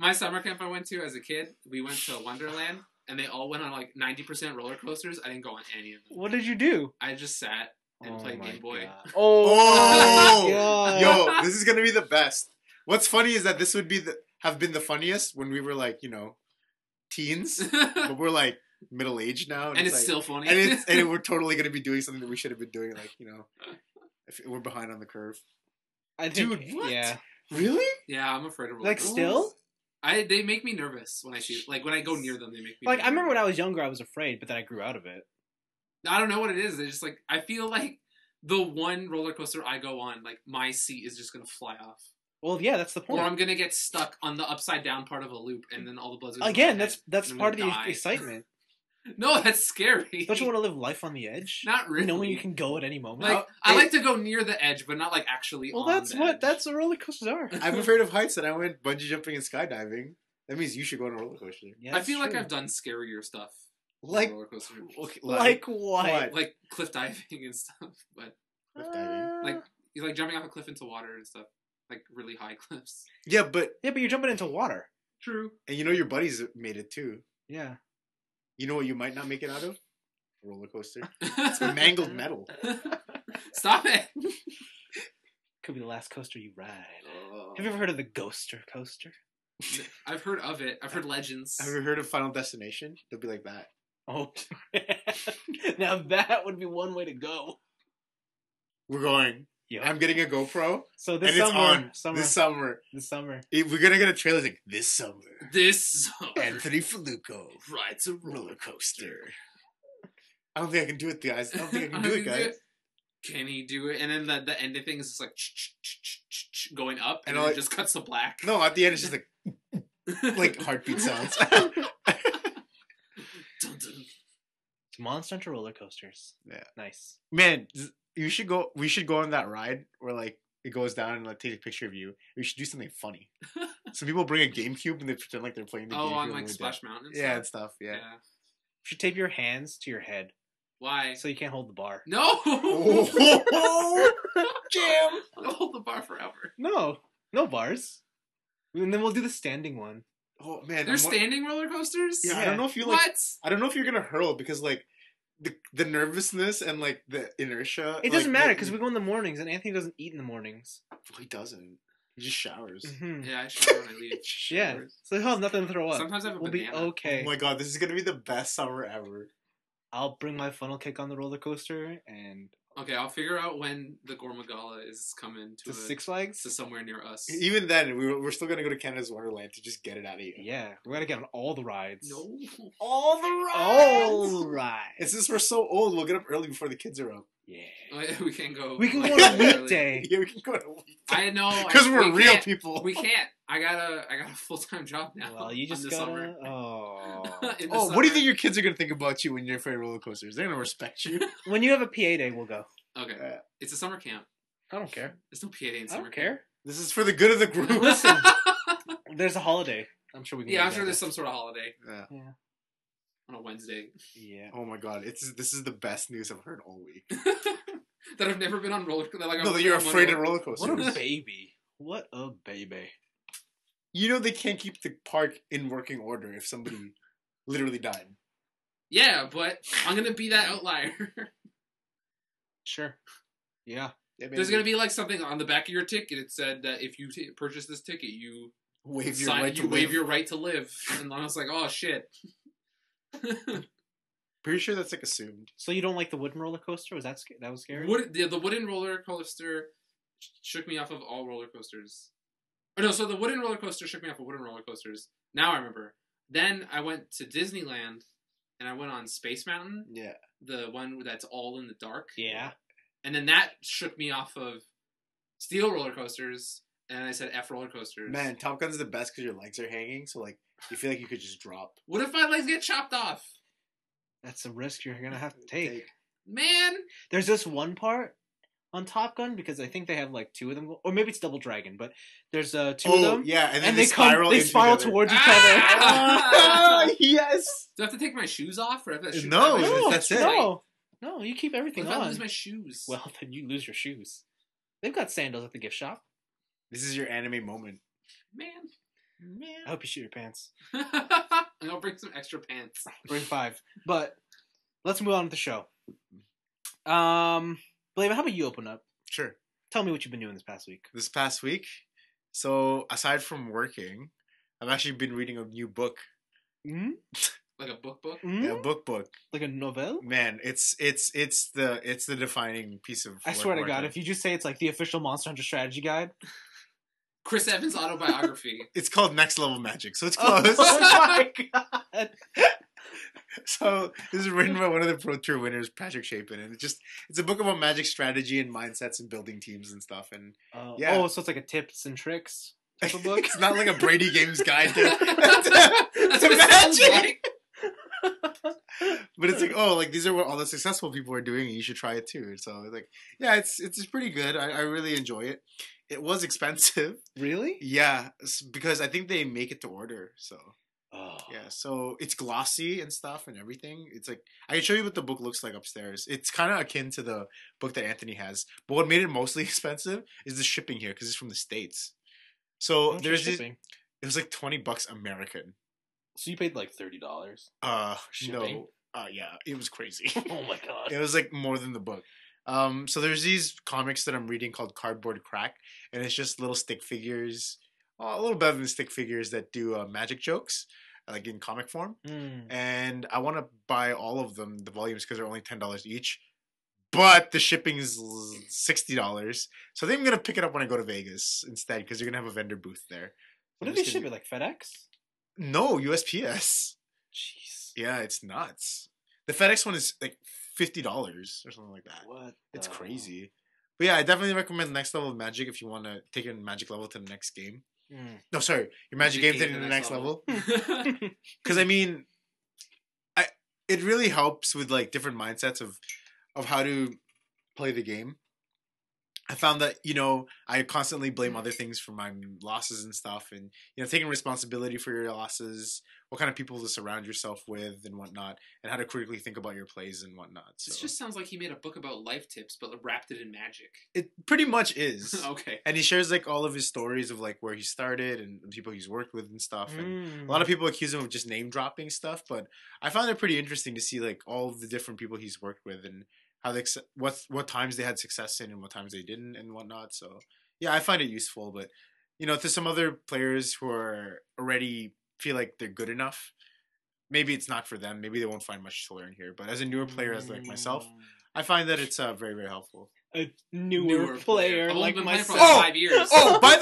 My summer camp I went to as a kid. We went to Wonderland. And they all went on 90% roller coasters. I didn't go on any of them. What did you do? I just sat and played Game Boy. God. Oh god. Yo, this is gonna be the best. What's funny is that this would have been the funniest when we were teens. But we're middle aged now, And it's like, still funny. and we're totally gonna be doing something that we should have been doing, like, you know, if we're behind on the curve. I think, Dude, what? Yeah. Really? Yeah, I'm afraid of roller Like, coasters. still? They make me nervous when I see, like, when I go near them, they make me Like, nervous. I remember when I was younger, I was afraid, but then I grew out of it. I don't know what it is. It's just, like, I feel like the one roller coaster I go on, like, my seat is just gonna fly off. Well, yeah, that's the point. Or I'm gonna get stuck on the upside down part of a loop, and then all the blood's gonna Again, go to my that's head, and part of I'm the gonna die. excitement. No, that's scary. Don't you want to live life on the edge? Not really. Knowing you can go at any moment. Like, I like to go near the edge, but not, like, actually well, on that's the what edge. that's what roller coasters are. I'm afraid of heights, and I went bungee jumping and skydiving. That means you should go on a roller coaster. Yeah, I feel like true. I've done scarier stuff. on Like, roller coaster. okay, Like what? Like cliff diving and stuff, but cliff diving. like you're like jumping off a cliff into water and stuff, like really high cliffs. Yeah, but Yeah, but you're jumping into water. True. and you know your buddies made it too. Yeah. You know what you might not make it out of? A roller coaster. It's mangled metal. Stop it. Could be the last coaster you ride. Have you ever heard of the Ghoster coaster? I've heard of it. I've heard legends. Have you heard of Final Destination? They'll be like that. Oh, now that would be one way to go. We're going. Yep. I'm getting a GoPro, So this and it's summer, on summer, this summer. this summer. We're gonna get a trailer like this summer. This Anthony Fallucco rides a roller coaster. I don't think I can do it, guys. I don't think I can do it, guys. Can he do it? And then the ending thing is just like going up, and And then I- it just cuts to black. No, at the end it's just like heartbeat sounds. Dun, dun. It's Monster Hunter roller coasters. Yeah. Nice. Man, you should go. We should go on that ride where like it goes down and like take a picture of you. We should do something funny. Some people bring a GameCube and they pretend like they're playing the Oh, GameCube. on and like they Splash do- Mountain. And Yeah, and stuff. stuff. Yeah. You should tape your hands to your head Why? so you can't hold the bar. No. Oh, jam! I'll hold the bar forever. No bars. And then we'll do the standing one. Oh man, There's standing roller coasters. Yeah, I Yeah. don't know if you like. What? I don't know if you're gonna hurl because like the nervousness and like the inertia. It doesn't like, matter because we go in the mornings and Anthony doesn't eat in the mornings. he doesn't. He just showers. Mm-hmm. Yeah, I shower when I leave. Yeah. So he'll have nothing to throw up. Sometimes I have a We'll be banana. okay. Oh my god, this is gonna be the best summer ever. I'll bring my funnel cake on the roller coaster and Okay, I'll figure out when the Gormagala is coming to Six Flags. to somewhere near us. Even then, we're still gonna go to Canada's Wonderland to just get it out of you. Yeah, we gotta get on all the rides. No. All the All rides. And since we're so old, we'll get up early before the kids are up. Yeah. Oh, yeah, we can't go. We can go on on a a early. weekday. Yeah, we can go to a week. I know. Because we're we real can't- people. We can't. I got a full-time job now. Well, you just in the gotta. summer. Oh. In the Oh, what do summer. you think your kids are gonna think about you when you're afraid of roller coasters? They're gonna respect you. When you have a PA day, we'll go. Okay, it's a summer camp. I don't care. There's no PA day in I summer don't care. This is for the good of the group. Listen, there's a holiday. I'm sure we can. Yeah, do I'm sure that. there's some sort of holiday Yeah. Yeah. on a Wednesday Yeah. Oh my god, this is the best news I've heard all week. that I've never been on roller. Like, No, I've that you're been on afraid one of roller What coasters. a baby. What a baby. You know they can't keep the park in working order if somebody literally died. Yeah, but I'm gonna be that outlier. Sure. Yeah. Yeah, There's gonna be like something on the back of your ticket. It said that if you purchase this ticket, you waive your sign, right to you waive live. your right to live. And I was like, oh shit. Pretty sure that's like assumed. So you don't like the wooden roller coaster? Was that that was scary? The wooden roller coaster shook me off of all roller coasters. Oh no, so the wooden roller coaster shook me off of wooden roller coasters. Now I remember. Then I went to Disneyland and I went on Space Mountain, Yeah. the one that's all in the dark. Yeah. And then that shook me off of steel roller coasters, and I said F roller coasters. Man, Top Gun's the best because your legs are hanging, so like you feel like you could just drop. What if my legs get chopped off? That's a risk you're gonna have to take. Man! There's this one part on Top Gun because I think they have like two of them, or maybe it's Double Dragon, but there's two of them. yeah, and then And they spiral. they into spiral each other. towards each Ah! Yes. Do I have to take my shoes off? Or have to shoot No, my shoes? other. that's it. No, you keep everything What if I on. lose my shoes? Well, then you lose your shoes. They've got sandals at the gift shop. This is your anime moment. Man. I hope you shoot your pants. And I'll bring some extra pants. Bring 5. But let's move on to the show. Blaven, how about you open up? Sure. Tell me what you've been doing this past week. This past week, so aside from working, I've actually been reading a new book. Hmm? Like a book? Yeah, book. Like a novel? Man, it's the defining piece of. I swear to God, if you just say it's like the official Monster Hunter strategy guide. Chris Evans' autobiography. It's called Next Level Magic, so it's close. Oh my God. So this is written by one of the Pro Tour winners, Patrick Chapin, and it's a book about magic strategy and mindsets and building teams and stuff. And yeah, oh, so it's like a tips and tricks type of book. It's not like a Brady Games guide to That's what it sounds like. But it's like, oh, like these are what all the successful people are doing, and you should try it too. So like, yeah, it's pretty good. I really enjoy it. It was expensive. Really? Yeah, because I think they make it to order. So Oh. yeah, so it's glossy and stuff and everything. It's like I can show you what the book looks like upstairs. It's kind of akin to the book that Anthony has, but what made it mostly expensive is the shipping here because it's from the States. So there's shipping. It was like $20 American. So you paid like $30. Shipping? No, yeah, it was crazy. Oh my God. It was like more than the book. So there's these comics that I'm reading called Cardboard Crack, and it's just little stick figures, a little better than stick figures that do magic jokes, like in comic form. And I want to buy all of them, the volumes, because they're only $10 each. But the shipping is $60, so I think I'm gonna pick it up when I go to Vegas instead, because you're gonna have a vendor booth there. What do they ship it, like FedEx? No, USPS. Jeez. Yeah, it's nuts. The FedEx one is like $50 or something like that. What? It's crazy. But yeah, I definitely recommend Next Level of Magic if you want to take your magic level to the next game. No, sorry, your magic game to the next level. Because I mean, it really helps with like different mindsets of how to play the game. I found that, I constantly blame other things for my losses and stuff, and, taking responsibility for your losses, what kind of people to surround yourself with and whatnot, and how to critically think about your plays and whatnot. So This just sounds like he made a book about life tips, but wrapped it in magic. It pretty much is. Okay. And he shares like all of his stories of like where he started and the people he's worked with and stuff. And a lot of people accuse him of just name dropping stuff, but I found it pretty interesting to see like all of the different people he's worked with and how they what times they had success in and what times they didn't and whatnot. So yeah, I find it useful. But to some other players who are already feel like they're good enough, maybe it's not for them. Maybe they won't find much to learn here. But as a newer player, as like myself, I find that it's very, very helpful. A newer player like myself. For 5 years. Oh, by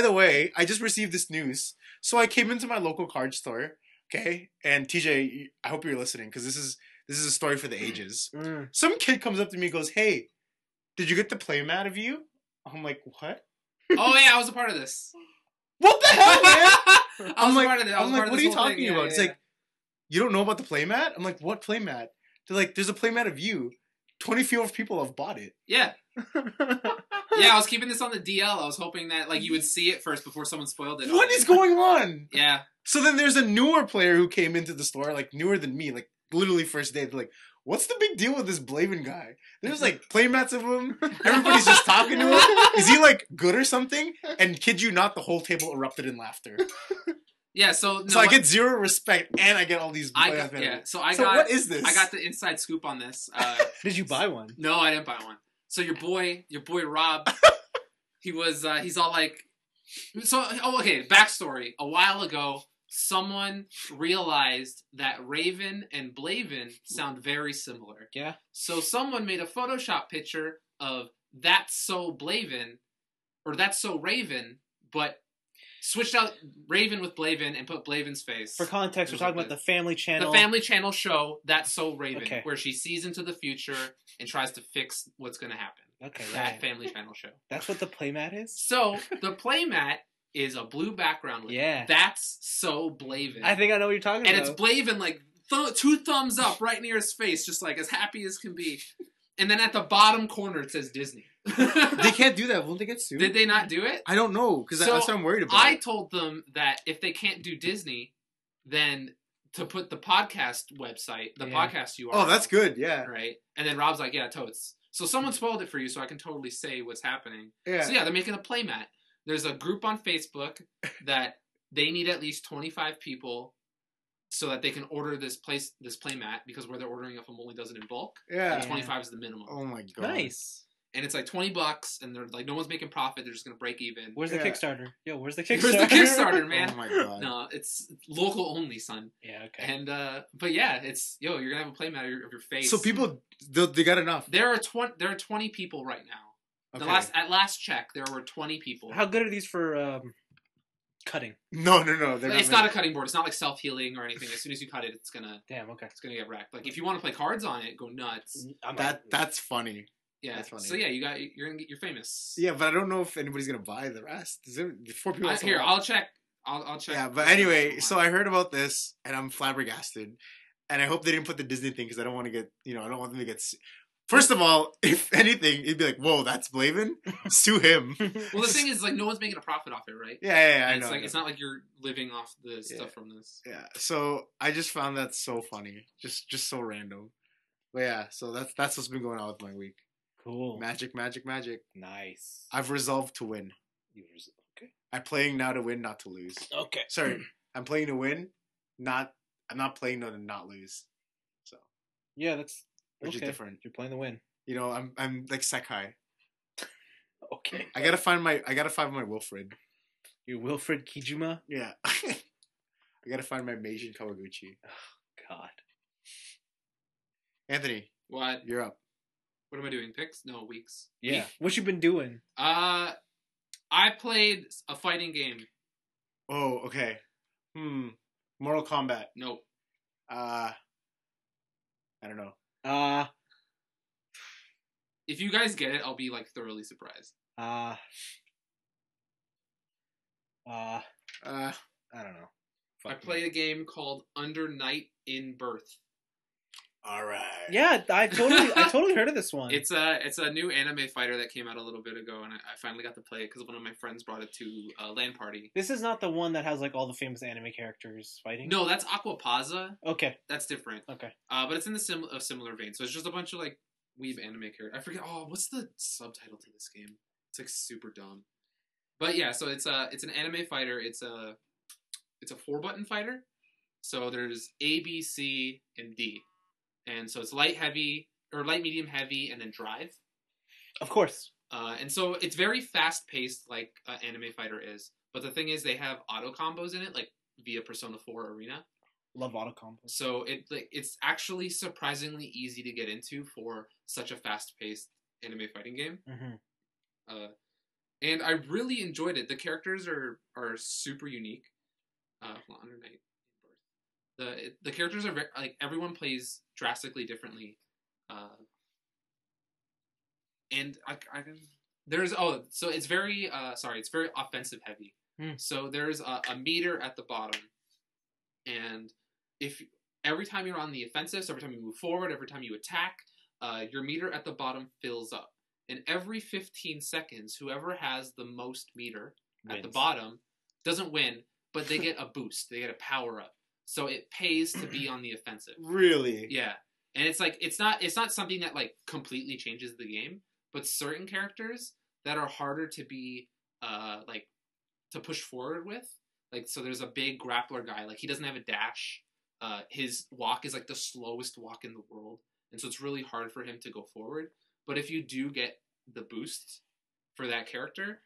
the way, I just received this news. So I came into my local card store. Okay, and TJ, I hope you're listening because this is a story for the ages. Some kid comes up to me and goes, "Hey, did you get the playmat of you?" I'm like, "What?" Oh yeah, I was a part of this. What the hell, man? I was a part of it. I'm like, what are you talking about? It's like, you don't know about the playmat? I'm like, what playmat? They're like, there's a playmat of you. 24 people have bought it. Yeah. Yeah, I was keeping this on the DL. I was hoping that like you would see it first before someone spoiled it. What is going on? Yeah. So then there's a newer player who came into the store, like newer than me, like literally first day. They're like, what's the big deal with this Blaven guy? There's like playmats of him. Everybody's just talking to him. Is he like good or something? And kid you not, the whole table erupted in laughter. Yeah, so I get zero respect and I get all these. So what is this? I got the inside scoop on this. Did you buy one? No, I didn't buy one. So your boy Rob, he's all like, okay, backstory. A while ago, someone realized that Raven and Blaven sound very similar. Yeah. So someone made a Photoshop picture of That's So Blaven, or That's So Raven, but switched out Raven with Blaven and put Blaven's face. For context, we're talking about the Family Channel. The Family Channel show, That's So Raven, okay, where she sees into the future and tries to fix what's going to happen. Okay, that Family Channel show. That's what the playmat is? So, the playmat is a blue background with That's So Blaven. I think I know what you're talking about. And it's Blaven, like, 2 thumbs up right near his face, just like as happy as can be. And then at the bottom corner, it says Disney. They can't do that. Won't they get sued? Did they not do it? I don't know, because that's what I'm worried about. I told them that if they can't do Disney, then to put the podcast website, the podcast URL. Oh, that's good, yeah. Right? And then Rob's like, yeah, totes. So someone spoiled it for you, so I can totally say what's happening. Yeah. So yeah, they're making a playmat. There's a group on Facebook that they need at least 25 people so that they can order this playmat, because where they're ordering it from only does it in bulk. Yeah. And 25 is the minimum. Oh my god. Nice. and it's like $20, and they're like, no one's making profit. They're just gonna break even. Where's the Yeah. Kickstarter? Yo, where's the Kickstarter? Where's the Kickstarter, man? Oh my god. No, it's local only, son. Yeah, okay. And but yeah, it's you're gonna have a playmat of your face. So people, they got enough. There are 20 people right now. Okay. At last check, there were 20 people. How good are these for cutting? No. It's not a cutting board. It's not like self-healing or anything. As soon as you cut it, it's gonna get wrecked. Like if you want to play cards on it, go nuts. That's funny. Yeah. That's funny. So yeah, you're famous. Yeah, but I don't know if anybody's gonna buy the rest. Is there 4 people? Here, I'll check. I'll check. Yeah, but anyway, so I heard about this and I'm flabbergasted, and I hope they didn't put the Disney thing because I don't want to get, I don't want them to get. First of all, if anything, it'd be like, whoa, that's Blaven? Sue him. Well, the thing is, like, no one's making a profit off it, right? Yeah, I it's know. Like, it's not like you're living off the stuff from this. Yeah, so I just found that so funny, just so random. But yeah, so that's what's been going on with my week. Cool. Magic. Nice. I've resolved to win. Okay. I'm playing now to win, not to lose. Okay. Sorry, I'm playing to win, I'm not playing to not lose. So yeah, that's which is different. You're playing the win. I'm like Sekai. Okay. I gotta find my Wilfred. You Wilfred Kijima? Yeah. I gotta find my Meijin Kawaguchi. Oh, God. Anthony. What? You're up. What am I doing? Picks? No, weeks. Yeah. What you been doing? I played a fighting game. Oh, okay. Mortal Kombat. Nope. I don't know. If you guys get it, I'll be like thoroughly surprised. I don't know. I played a game called Under Night in Birth. All right. Yeah, I totally heard of this one. It's a new anime fighter that came out a little bit ago, and I finally got to play it because one of my friends brought it to a LAN party. This is not the one that has like all the famous anime characters fighting. No, that's Aquapazza. Okay, that's different. Okay, but it's in the a similar vein. So it's just a bunch of like weeb anime characters. I forget. Oh, what's the subtitle to this game? It's like super dumb. But yeah, so it's an anime fighter. It's a 4-button fighter. So there's A, B, C, and D. And so it's light, medium, heavy, and then drive. Of course. And so it's very fast-paced, like anime fighter is. But the thing is, they have auto combos in it, like via Persona 4 Arena. Love auto combos. So it's actually surprisingly easy to get into for such a fast-paced anime fighting game. Mm-hmm. And I really enjoyed it. The characters are super unique. Under Night. The characters are like everyone plays drastically differently, and so it's very it's very offensive heavy. So there's a meter at the bottom, and if every time you're on the offensive, so every time you move forward, every time you attack, your meter at the bottom fills up, and every 15 seconds, whoever has the most meter at the bottom doesn't win, but they get a boost, they get a power up. So it pays to be on the offensive. Really? Yeah. And it's like it's not something that like completely changes the game, but certain characters that are harder to be like to push forward with. Like so there's a big grappler guy, like he doesn't have a dash. His walk is like the slowest walk in the world. And so it's really hard for him to go forward. But if you do get the boost for that character,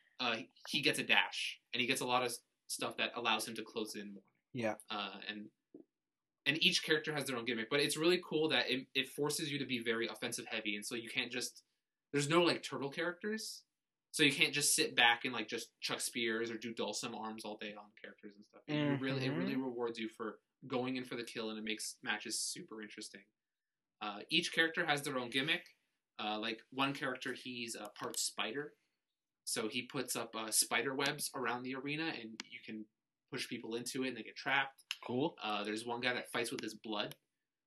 he gets a dash. And he gets a lot of stuff that allows him to close in more. Yeah. And each character has their own gimmick, but it's really cool that it forces you to be very offensive heavy, and so you can't just there's no like turtle characters, so you can't just sit back and like just chuck spears or do dulcim arms all day on characters and stuff. It really rewards you for going in for the kill, and it makes matches super interesting. Each character has their own gimmick. Like one character, he's part spider, so he puts up spider webs around the arena, and you can push people into it and they get trapped. Cool. There's one guy that fights with his blood,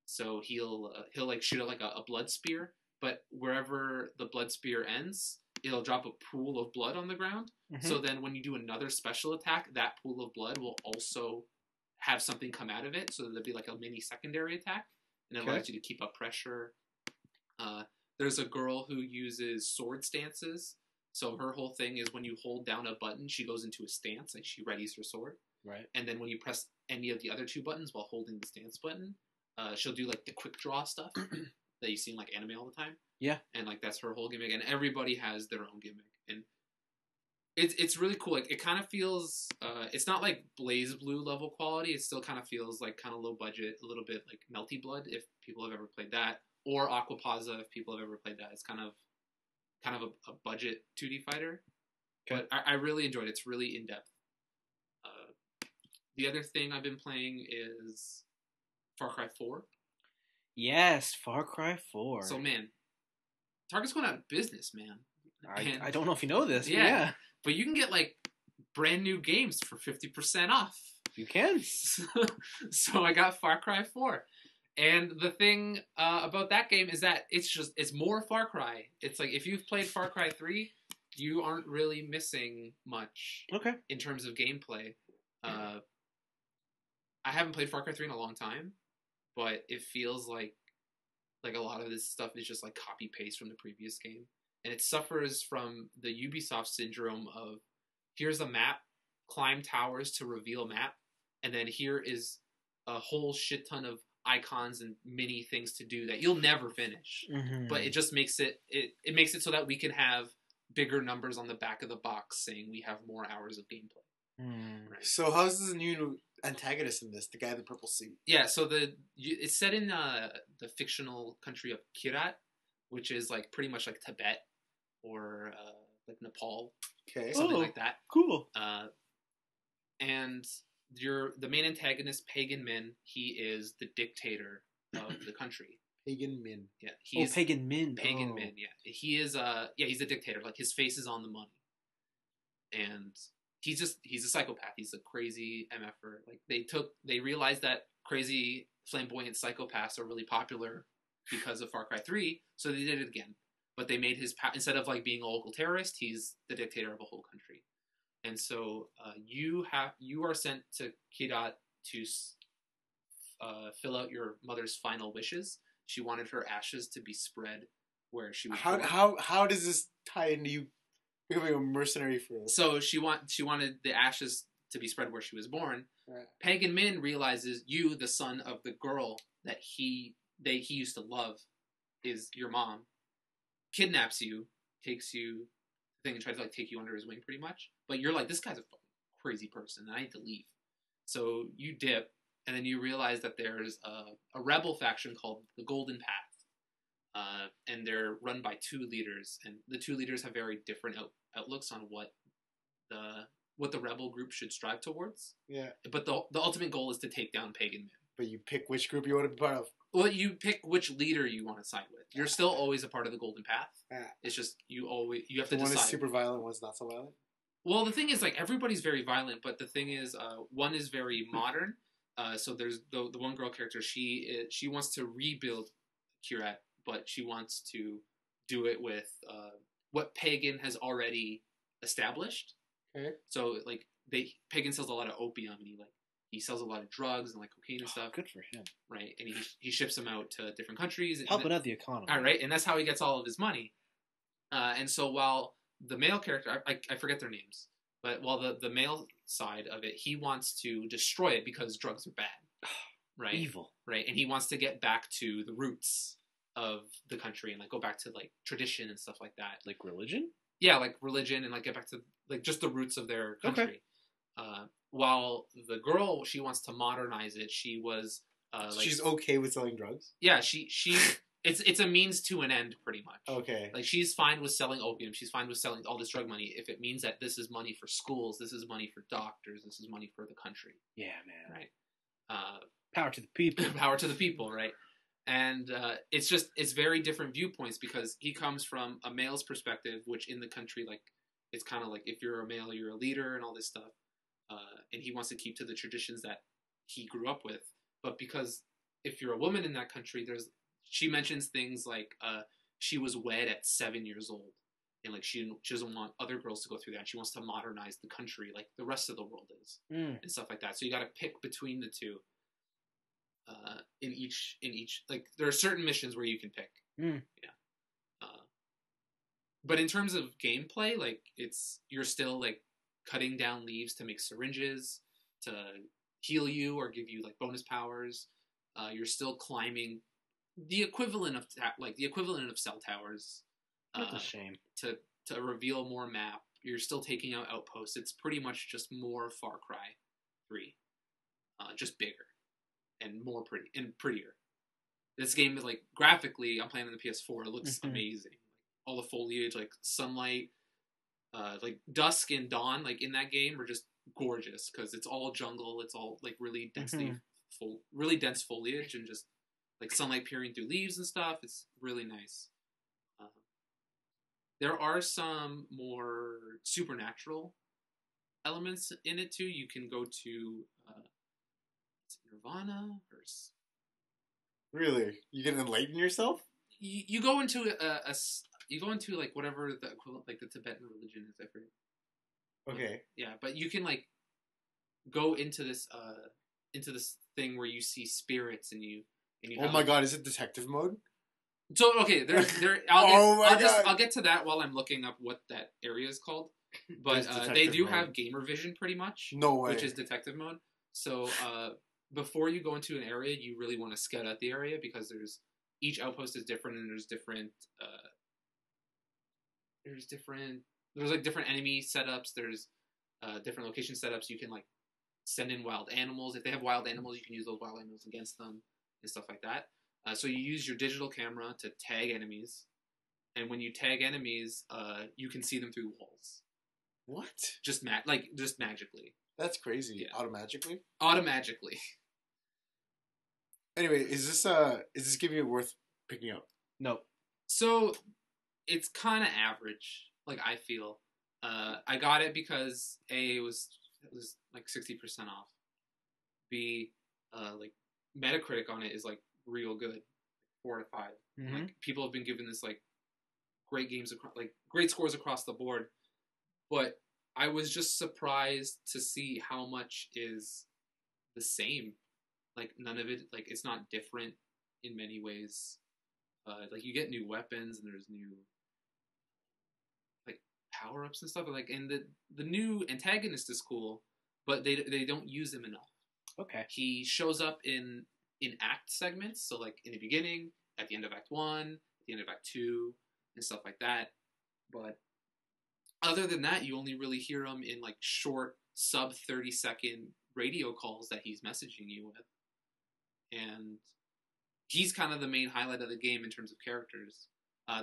so he'll like shoot out like a blood spear, but wherever the blood spear ends, it'll drop a pool of blood on the ground. Mm-hmm. So then when you do another special attack, that pool of blood will also have something come out of it, so there'll be like a mini secondary attack, and it allows you to keep up pressure. There's a girl who uses sword stances, so her whole thing is when you hold down a button, she goes into a stance and she readies her sword. Right. And then when you press any of the other two buttons while holding the stance button, she'll do like the quick draw stuff. that you see in like anime all the time. Yeah. And like that's her whole gimmick, and everybody has their own gimmick, and it's really cool. Like it kind of feels it's not like Blaze Blue level quality. It still kind of feels like kind of low budget, a little bit like Melty Blood if people have ever played that, or Aquapaza if people have ever played that. It's kind of a budget 2D fighter. Okay. But I really enjoyed it. It's really in depth. The other thing I've been playing is Far Cry 4. Yes, Far Cry 4. So man, Target's going out of business, man. I don't know if you know this. Yeah. But yeah. But you can get like brand new games for 50% off. You can. So I got Far Cry 4. And the thing about that game is that it's more Far Cry. It's like if you've played Far Cry 3, you aren't really missing much Okay. in terms of gameplay. I haven't played Far Cry 3 in a long time, but it feels like a lot of this stuff is just like copy paste from the previous game. And it suffers from the Ubisoft syndrome of here's a map, climb towers to reveal map, and then here is a whole shit ton of icons and mini things to do that you'll never finish. Mm-hmm. But it just makes it makes it so that we can have bigger numbers on the back of the box saying we have more hours of gameplay. Right. So how's this new antagonist in this? The guy in the purple suit. Yeah, so it's set in the fictional country of Kirat, which is like pretty much like Tibet or like Nepal, Okay. something like that. Cool. And the main antagonist, Pagan Min. He is the dictator of the country. Pagan Min. Yeah, he's Pagan Min. Pagan Min. Yeah, he is. He's a dictator. Like his face is on the money, and he's a psychopath. He's a crazy MFer. Like they realized that crazy flamboyant psychopaths are really popular because of Far Cry 3, so they did it again. But they made instead of like being a local terrorist, he's the dictator of a whole country. And so you are sent to Kirat to fill out your mother's final wishes. She wanted her ashes to be spread where she was born. How does this tie into you becoming a mercenary for us? So she wanted the ashes to be spread where she was born. Right. Pagan Min realizes you, the son of the girl that he used to love, is your mom. Kidnaps you, takes you thing and tries to like take you under his wing pretty much. But you're like, this guy's a fucking crazy person and I need to leave. So you dip, and then you realize that there's a rebel faction called the Golden Path. And they're run by two leaders, and the two leaders have very different outlooks on what the rebel group should strive towards. Yeah. But the ultimate goal is to take down Pagan Min. But you pick which group you want to be part of. Well, you pick which leader you want to side with. You're still always a part of the Golden Path. Yeah. It's just you have to One decide. is super violent, one's not so violent. Well, the thing is, like, everybody's very violent, but the thing is, one is very modern. So there's the one girl character. She wants to rebuild Kirat, but she wants to do it with what Pagan has already established. Okay. So like Pagan sells a lot of opium, and he sells a lot of drugs and like cocaine and stuff. Good for him. Right, and he ships them out to different countries. Helping out the economy. All right, and that's how he gets all of his money. And so while the male character, I forget their names, but while the male side of it, he wants to destroy it because drugs are bad. Right? Evil. Right, and he wants to get back to the roots of the country and like go back to like tradition and stuff like that. Like religion? Yeah, like religion and like get back to like just the roots of their country. Okay. While the girl, she wants to modernize it. She was like, she's okay with selling drugs? yeah, she it's a means to an end pretty much. Okay. Like she's fine with selling opium. She's fine with selling all this drug money if it means that this is money for schools, this is money for doctors, this is money for the country. Yeah, man. Right. Power to the people. Power to the people, right? And it's very different viewpoints because he comes from a male's perspective, which in the country, like, it's kind of like if you're a male, you're a leader and all this stuff. And he wants to keep to the traditions that he grew up with. But because if you're a woman in that country, she mentions things like she was wed at 7 years old. And like she doesn't want other girls to go through that. She wants to modernize the country like the rest of the world is. And stuff like that. So you got to pick between the two. In each like there are certain missions where you can pick. Yeah. But in terms of gameplay, like you're still like cutting down leaves to make syringes to heal you or give you like bonus powers. You're still climbing the equivalent of cell towers. That's a shame. To reveal more map. You're still taking out outposts. It's pretty much just more Far Cry 3, just bigger and more prettier. This game, like graphically, I'm playing on the PS4. It looks amazing. All the foliage, like sunlight, like dusk and dawn, like in that game, are just gorgeous because it's all jungle. It's all like really really dense foliage and just like sunlight peering through leaves and stuff. It's really nice. There are some more supernatural elements in it too. You can go to Nirvana or really, you can enlighten yourself. You go into you go into like whatever the equivalent, like the Tibetan religion is. I forget. Okay. Yeah, but you can like go into this thing where you see spirits and you. Oh my god! Is it detective mode? So okay, I'll get to that while I'm looking up what that area is called. But they do have gamer vision pretty much. No way. Which is detective mode. So before you go into an area, you really want to scout out the area because each outpost is different and there's different like different enemy setups. There's different location setups. You can like send in wild animals. If they have wild animals, you can use those wild animals against them and stuff like that. So you use your digital camera to tag enemies, and when you tag enemies, you can see them through walls. What? Just magically. That's crazy. Yeah. Automatically. Anyway, is this giving it worth picking up? No. So it's kind of average. Like I feel, I got it because A, it was like 60% off. B, like Metacritic on it is like real good, 4 to 5. Mm-hmm. Like people have been giving this like great games, like great scores across the board. But I was just surprised to see how much is the same. Like none of it, like it's not different in many ways. Like you get new weapons and there's new like power ups and stuff. Like and the new antagonist is cool, but they don't use him enough. Okay. He shows up in act segments, so like in the beginning, at the end of Act 1, at the end of Act 2, and stuff like that. But other than that, you only really hear him in like short, sub 30-second radio calls that he's messaging you with. And he's kind of the main highlight of the game in terms of characters.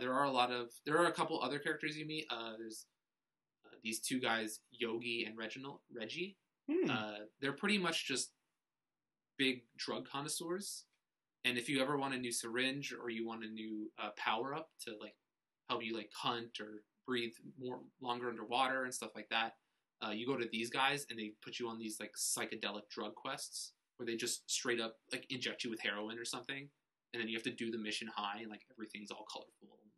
There are a couple other characters you meet. There's these two guys, Yogi and Reggie. They're pretty much just big drug connoisseurs, and if you ever want a new syringe or you want a new power up to like help you like hunt or breathe longer underwater and stuff like that, you go to these guys and they put you on these like psychedelic drug quests where they just straight up like inject you with heroin or something, and then you have to do the mission high and like everything's all colorful and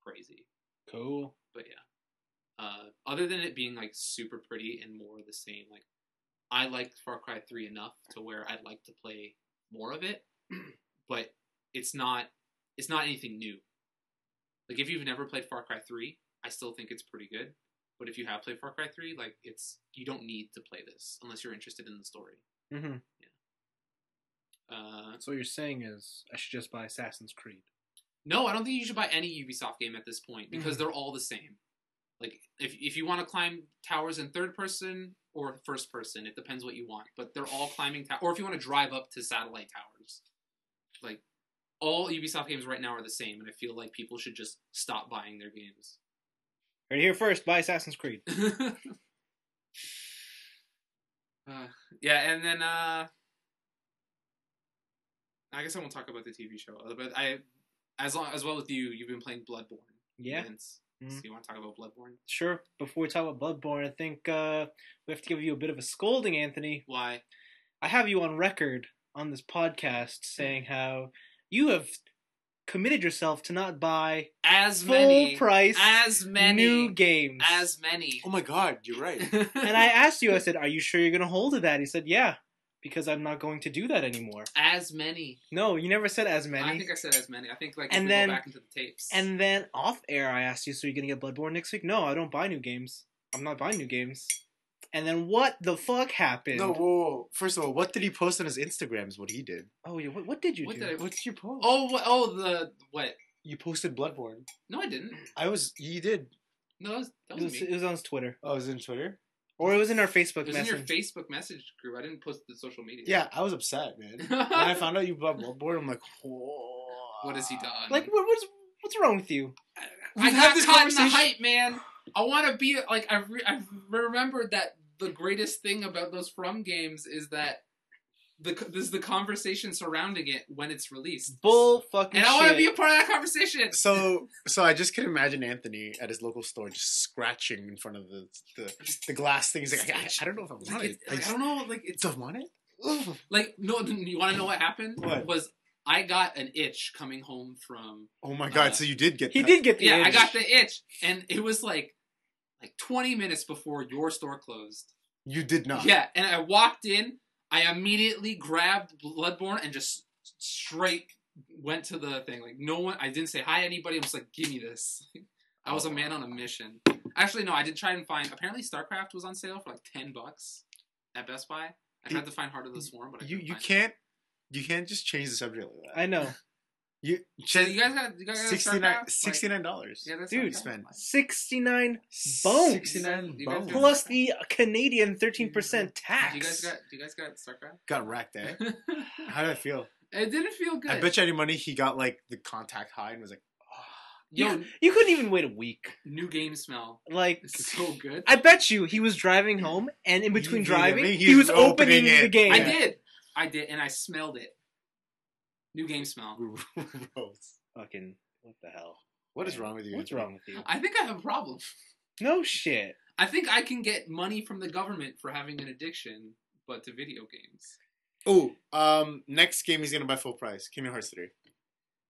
crazy. Cool. But yeah, other than it being like super pretty and more of the same, like I liked Far Cry 3 enough to where I'd like to play more of it, but it's not anything new. Like if you've never played Far Cry 3, I still think it's pretty good. But if you have played Far Cry 3, like you don't need to play this unless you're interested in the story. Mm-hmm. Yeah. So what you're saying is I should just buy Assassin's Creed. No, I don't think you should buy any Ubisoft game at this point because they're all the same. Like if you want to climb towers in third person or first person, it depends what you want. But they're all climbing towers. Or if you want to drive up to satellite towers, like all Ubisoft games right now are the same, and I feel like people should just stop buying their games. Right here first, buy Assassin's Creed. Yeah, and then I guess I won't talk about the TV show, but as well with you've been playing Bloodborne. Yeah. So you want to talk about Bloodborne? Sure. Before we talk about Bloodborne, I think we have to give you a bit of a scolding, Anthony. Why? I have you on record on this podcast saying how you have committed yourself to not buy full price new games. Oh my god, you're right. And I asked you, I said, are you sure you're going to hold to that? He said, yeah, because I'm not going to do that anymore. As many. No, you never said as many. I think I said as many. I think like if we go back into the tapes. And then off air I asked you, so you're going to get Bloodborne next week? No, I don't buy new games. I'm not buying new games. And then what the fuck happened? No, whoa. First of all, what did he post on his Instagram is what he did. Oh, yeah. What did you do? What did you post? What? You posted Bloodborne. No, I didn't. You did. No, that was me. It was on his Twitter. Oh, it was in Twitter? Or it was in our Facebook It was message. in your Facebook message group. I didn't post the social media. Yeah, I was upset, man. When I found out you bought Bloodborne, I'm like, whoa. What has he done? Like, what's wrong with you? I got caught in the hype, man. I want to be like I remembered that the greatest thing about those From games is that there's the conversation surrounding it when it's released. Bull fucking and shit. I want to be a part of that conversation. So I just can imagine Anthony at his local store just scratching in front of the glass thing. He's like, I don't know if I want it. I don't know. Like, don't want it. no. You want to know what happened? What? Was I got an itch coming home from? Oh my god! So you did get? He did get the itch. I got the itch, and it was like 20 minutes before your store closed. You did not. Yeah, and I walked in. I immediately grabbed Bloodborne and just straight went to the thing. Like, no one, I didn't say hi to anybody. I was like, give me this. I was a man on a mission. Actually, no, I did try and find, apparently StarCraft was on sale for like $10 at Best Buy. I tried to find Heart of the Swarm, but you can't just change the subject like that. I know. So you guys got StarCraft? $69. Yeah, that's dude, not spend 69 bones. 69 bones. Plus the Canadian 13% tax. Do you guys got StarCraft? Got wrecked, eh? How did I feel? It didn't feel good. I bet you any money he got like the contact high and was like, Yo, you couldn't even wait a week. new game smell. Like, It's so good. I bet you he was driving home, and in between driving, he he was was opening opening the it. game. I did, and I smelled it. New game smell. gross. Fucking, what the hell? What is wrong with you? What's wrong with you? I think I have a problem. No shit. I think I can get money from the government for having an addiction, but to video games. Oh, next game he's gonna buy full price. Kingdom Hearts 3.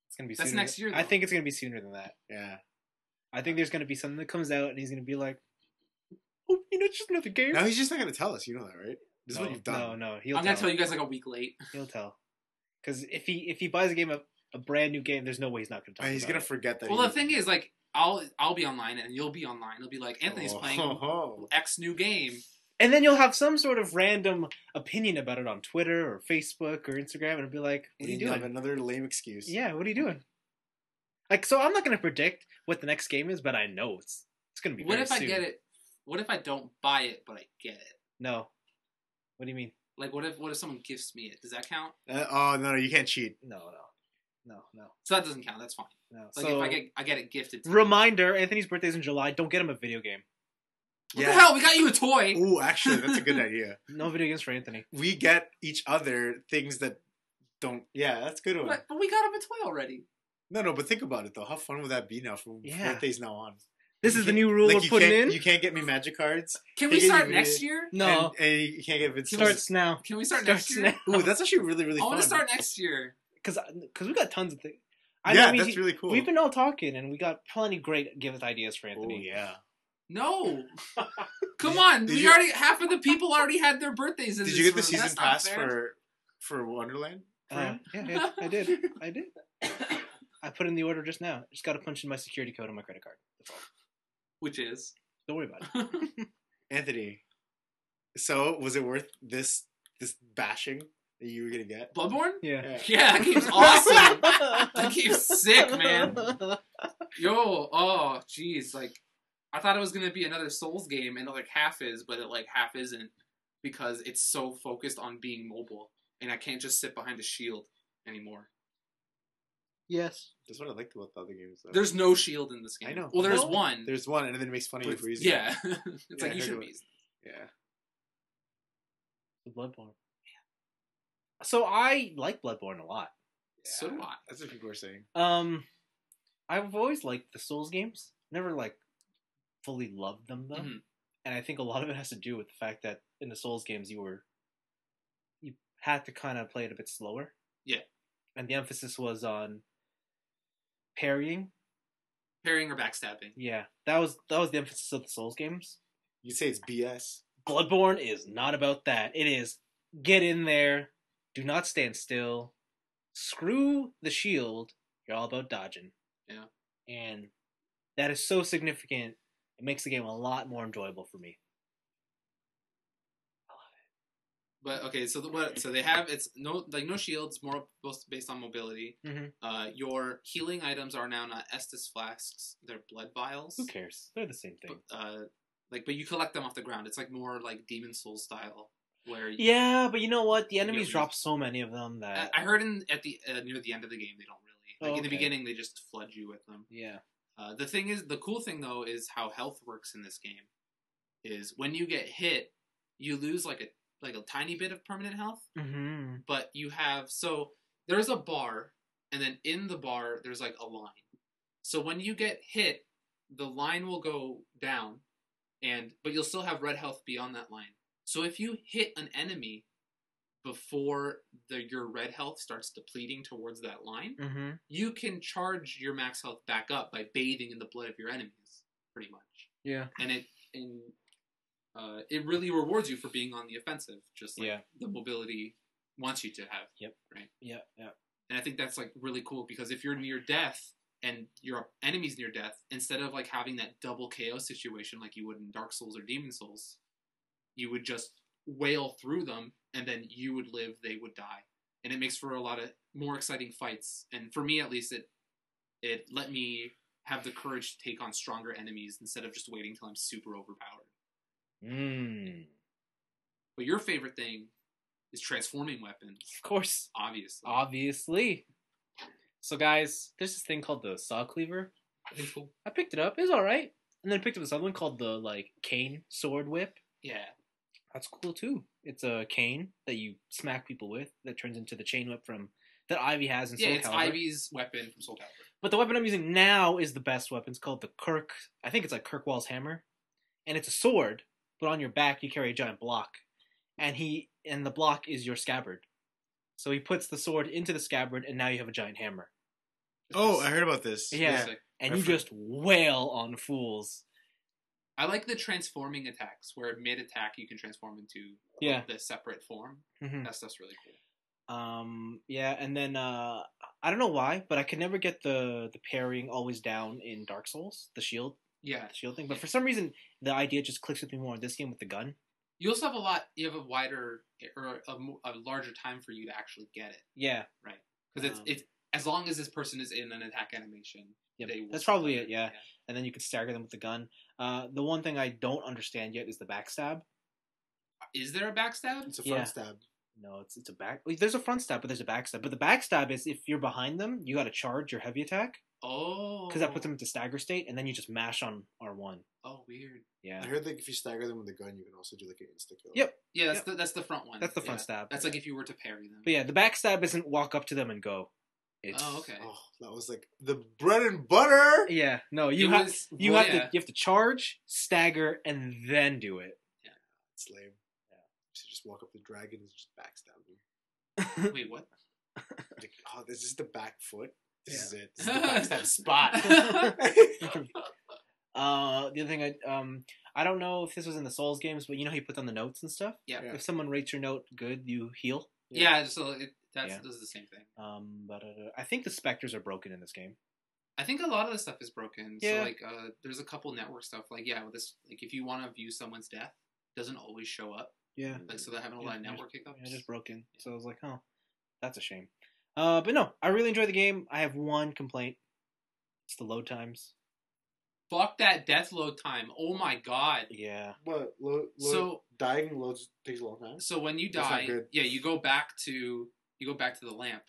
It's gonna be. That's sooner. next year, I though. think it's gonna be sooner than that. Yeah. I think there's gonna be something that comes out, and he's gonna be like, "Oh, it's just another game." Now he's just not gonna tell us. You know that, right? This is what you've done. No, I'm gonna tell you guys like a week late. He'll tell. Because if he buys a brand new game, there's no way he's not gonna talk. He's about gonna it. forget that. Well, the thing is, like, I'll be online and you'll be online. It'll be like Anthony's playing X new game. And then you'll have some sort of random opinion about it on Twitter or Facebook or Instagram, and it'll be like, "What are you You'll doing?" have another lame excuse. Yeah, what are you doing? Like, so I'm not gonna predict what the next game is, but I know it's gonna be. What very if I soon. get it? What if I don't buy it but I get it? No. What do you mean? Like, what if someone gifts me it? Does that count? Oh no, you can't cheat. No. So that doesn't count. That's fine. No. Like, So if I get it gifted. To me. reminder: Anthony's birthday's in July. Don't get him a video game. What the hell? We got you a toy. Oh, actually, that's a good idea. No video games for Anthony. We get each other things that don't. Yeah, that's a good one. But we got him a toy already. No, but think about it though. How fun would that be now from birthdays now on? This is the new rule we're putting in. You can't get me magic cards. Can we start next year? No. And you can't get Vincent. Starts now. Can we start next year? Ooh, that's actually really, really I fun. want to start next year. Because we got tons of things. That's really cool. We've been all talking, and we got plenty great gift ideas for Anthony. Oh, yeah. No. Come on. Half of the people already had their birthdays in Did this you get the room. season That's not pass fair. for Wonderland? Yeah, I did. I put in the order just now. Just got to punch in my security code on my credit card. That's all. Which is? Don't worry about it. Anthony, so was it worth this bashing that you were gonna get? Bloodborne? Yeah. Yeah, that game's awesome. That game's sick, man. Yo, oh, jeez. Like, I thought it was gonna be another Souls game, and like half is, but it like half isn't, because it's so focused on being mobile, and I can't just sit behind a shield anymore. Yes. That's what I liked about the other games. Though. There's no shield in this game. I know. Well, there's No. one. There's one, and then it makes fun of you for using yeah. it. It's like, I you heard should of be. it. Yeah. The Bloodborne. So I like Bloodborne a lot. So do I. That's what people are saying. I've always liked the Souls games. Never like fully loved them though. Mhm. And I think a lot of it has to do with the fact that in the Souls games you had to kind of play it a bit slower. Yeah. And the emphasis was on parrying. Parrying or backstabbing. Yeah. That was the emphasis of the Souls games. You say it's BS. Bloodborne is not about that. It is get in there, do not stand still, screw the shield, you're all about dodging. Yeah. And that is so significant, it makes the game a lot more enjoyable for me. But okay, so so they have it's no shields, more based on mobility. Mm-hmm. Your healing items are now not Estus flasks; they're blood vials. Who cares? They're the same thing. But you collect them off the ground. It's like more like Demon Souls style, where yeah, but you know what? The enemies drop so many of them that I heard at the near the end of the game they don't really in the beginning they just flood you with them. Yeah. The cool thing though is how health works in this game. Is when you get hit, you lose like a tiny bit of permanent health, but you have there's a bar, and then in the bar there's like a line. So when you get hit, the line will go down, but you'll still have red health beyond that line. So if you hit an enemy before your red health starts depleting towards that line, you can charge your max health back up by bathing in the blood of your enemies, pretty much. Yeah, and it really rewards you for being on the offensive, just like the mobility wants you to have. Yep. Right. Yeah. Yeah. And I think that's like really cool because if you're near death and your enemy's near death, instead of like having that double KO situation like you would in Dark Souls or Demon Souls, you would just wail through them and then you would live, they would die, and it makes for a lot of more exciting fights. And for me, at least, it let me have the courage to take on stronger enemies instead of just waiting till I'm super overpowered. But your favorite thing is transforming weapons. Of course. Obviously. So guys, there's this thing called the Saw Cleaver. I think cool. I picked it up. It was alright. And then I picked up this other one called the cane sword whip. Yeah. That's cool too. It's a cane that you smack people with that turns into the chain whip that Ivy has in Soul Calibur. Yeah, it's Ivy's weapon from Soul Calibur. But the weapon I'm using now is the best weapon. It's called the I think it's like Kirkwall's hammer. And it's a sword, but on your back you carry a giant block. And the block is your scabbard. So he puts the sword into the scabbard, and now you have a giant hammer. I heard about this. Yeah, and you just wail on fools. I like the transforming attacks, where mid-attack you can transform into the separate form. That stuff's really cool. Yeah, and then I don't know why, but I could never get the parrying always down in Dark Souls, the shield thing. But for some reason, the idea just clicks with me more in this game with the gun. You also have you have a wider or a larger time for you to actually get it. Yeah, right. Because it's as long as this person is in an attack animation. Yep. That's probably it. Yeah, and then you can stagger them with the gun. The one thing I don't understand yet is the backstab. Is there a backstab? It's a front stab. No, it's a back. There's a front stab, but there's a backstab. But the backstab is if you're behind them, you got to charge your heavy attack. Oh. Because that puts them into stagger state, and then you just mash on R1. Oh, weird. Yeah. I heard that if you stagger them with a gun, you can also do like an insta kill. Yep. Yeah, that's the front one. That's the front stab. That's like if you were to parry them. But yeah, the backstab isn't walk up to them and go. Okay. Oh, that was like the bread and butter. Yeah. No, you have to charge, stagger, and then do it. Yeah. It's lame. Yeah. So just walk up the dragon and just backstab them. Wait, what? Like, this is the back foot. This is it. This is the backstab spot. The other thing I don't know if this was in the Souls games, but you know how you put on the notes and stuff? Yeah. If someone rates your note good, you heal. Yeah, so does the same thing. But I think the Spectres are broken in this game. I think a lot of the stuff is broken. Yeah. So there's a couple network stuff. With this, if you want to view someone's death, it doesn't always show up. Yeah. So they're having a lot of network hiccups. Yeah, just broken. So I was like, that's a shame. But no, I really enjoy the game. I have one complaint. It's the load times. Fuck that death load time. Oh my god. Yeah. What? Dying loads takes a long time. So when you die, you go back to the lamp.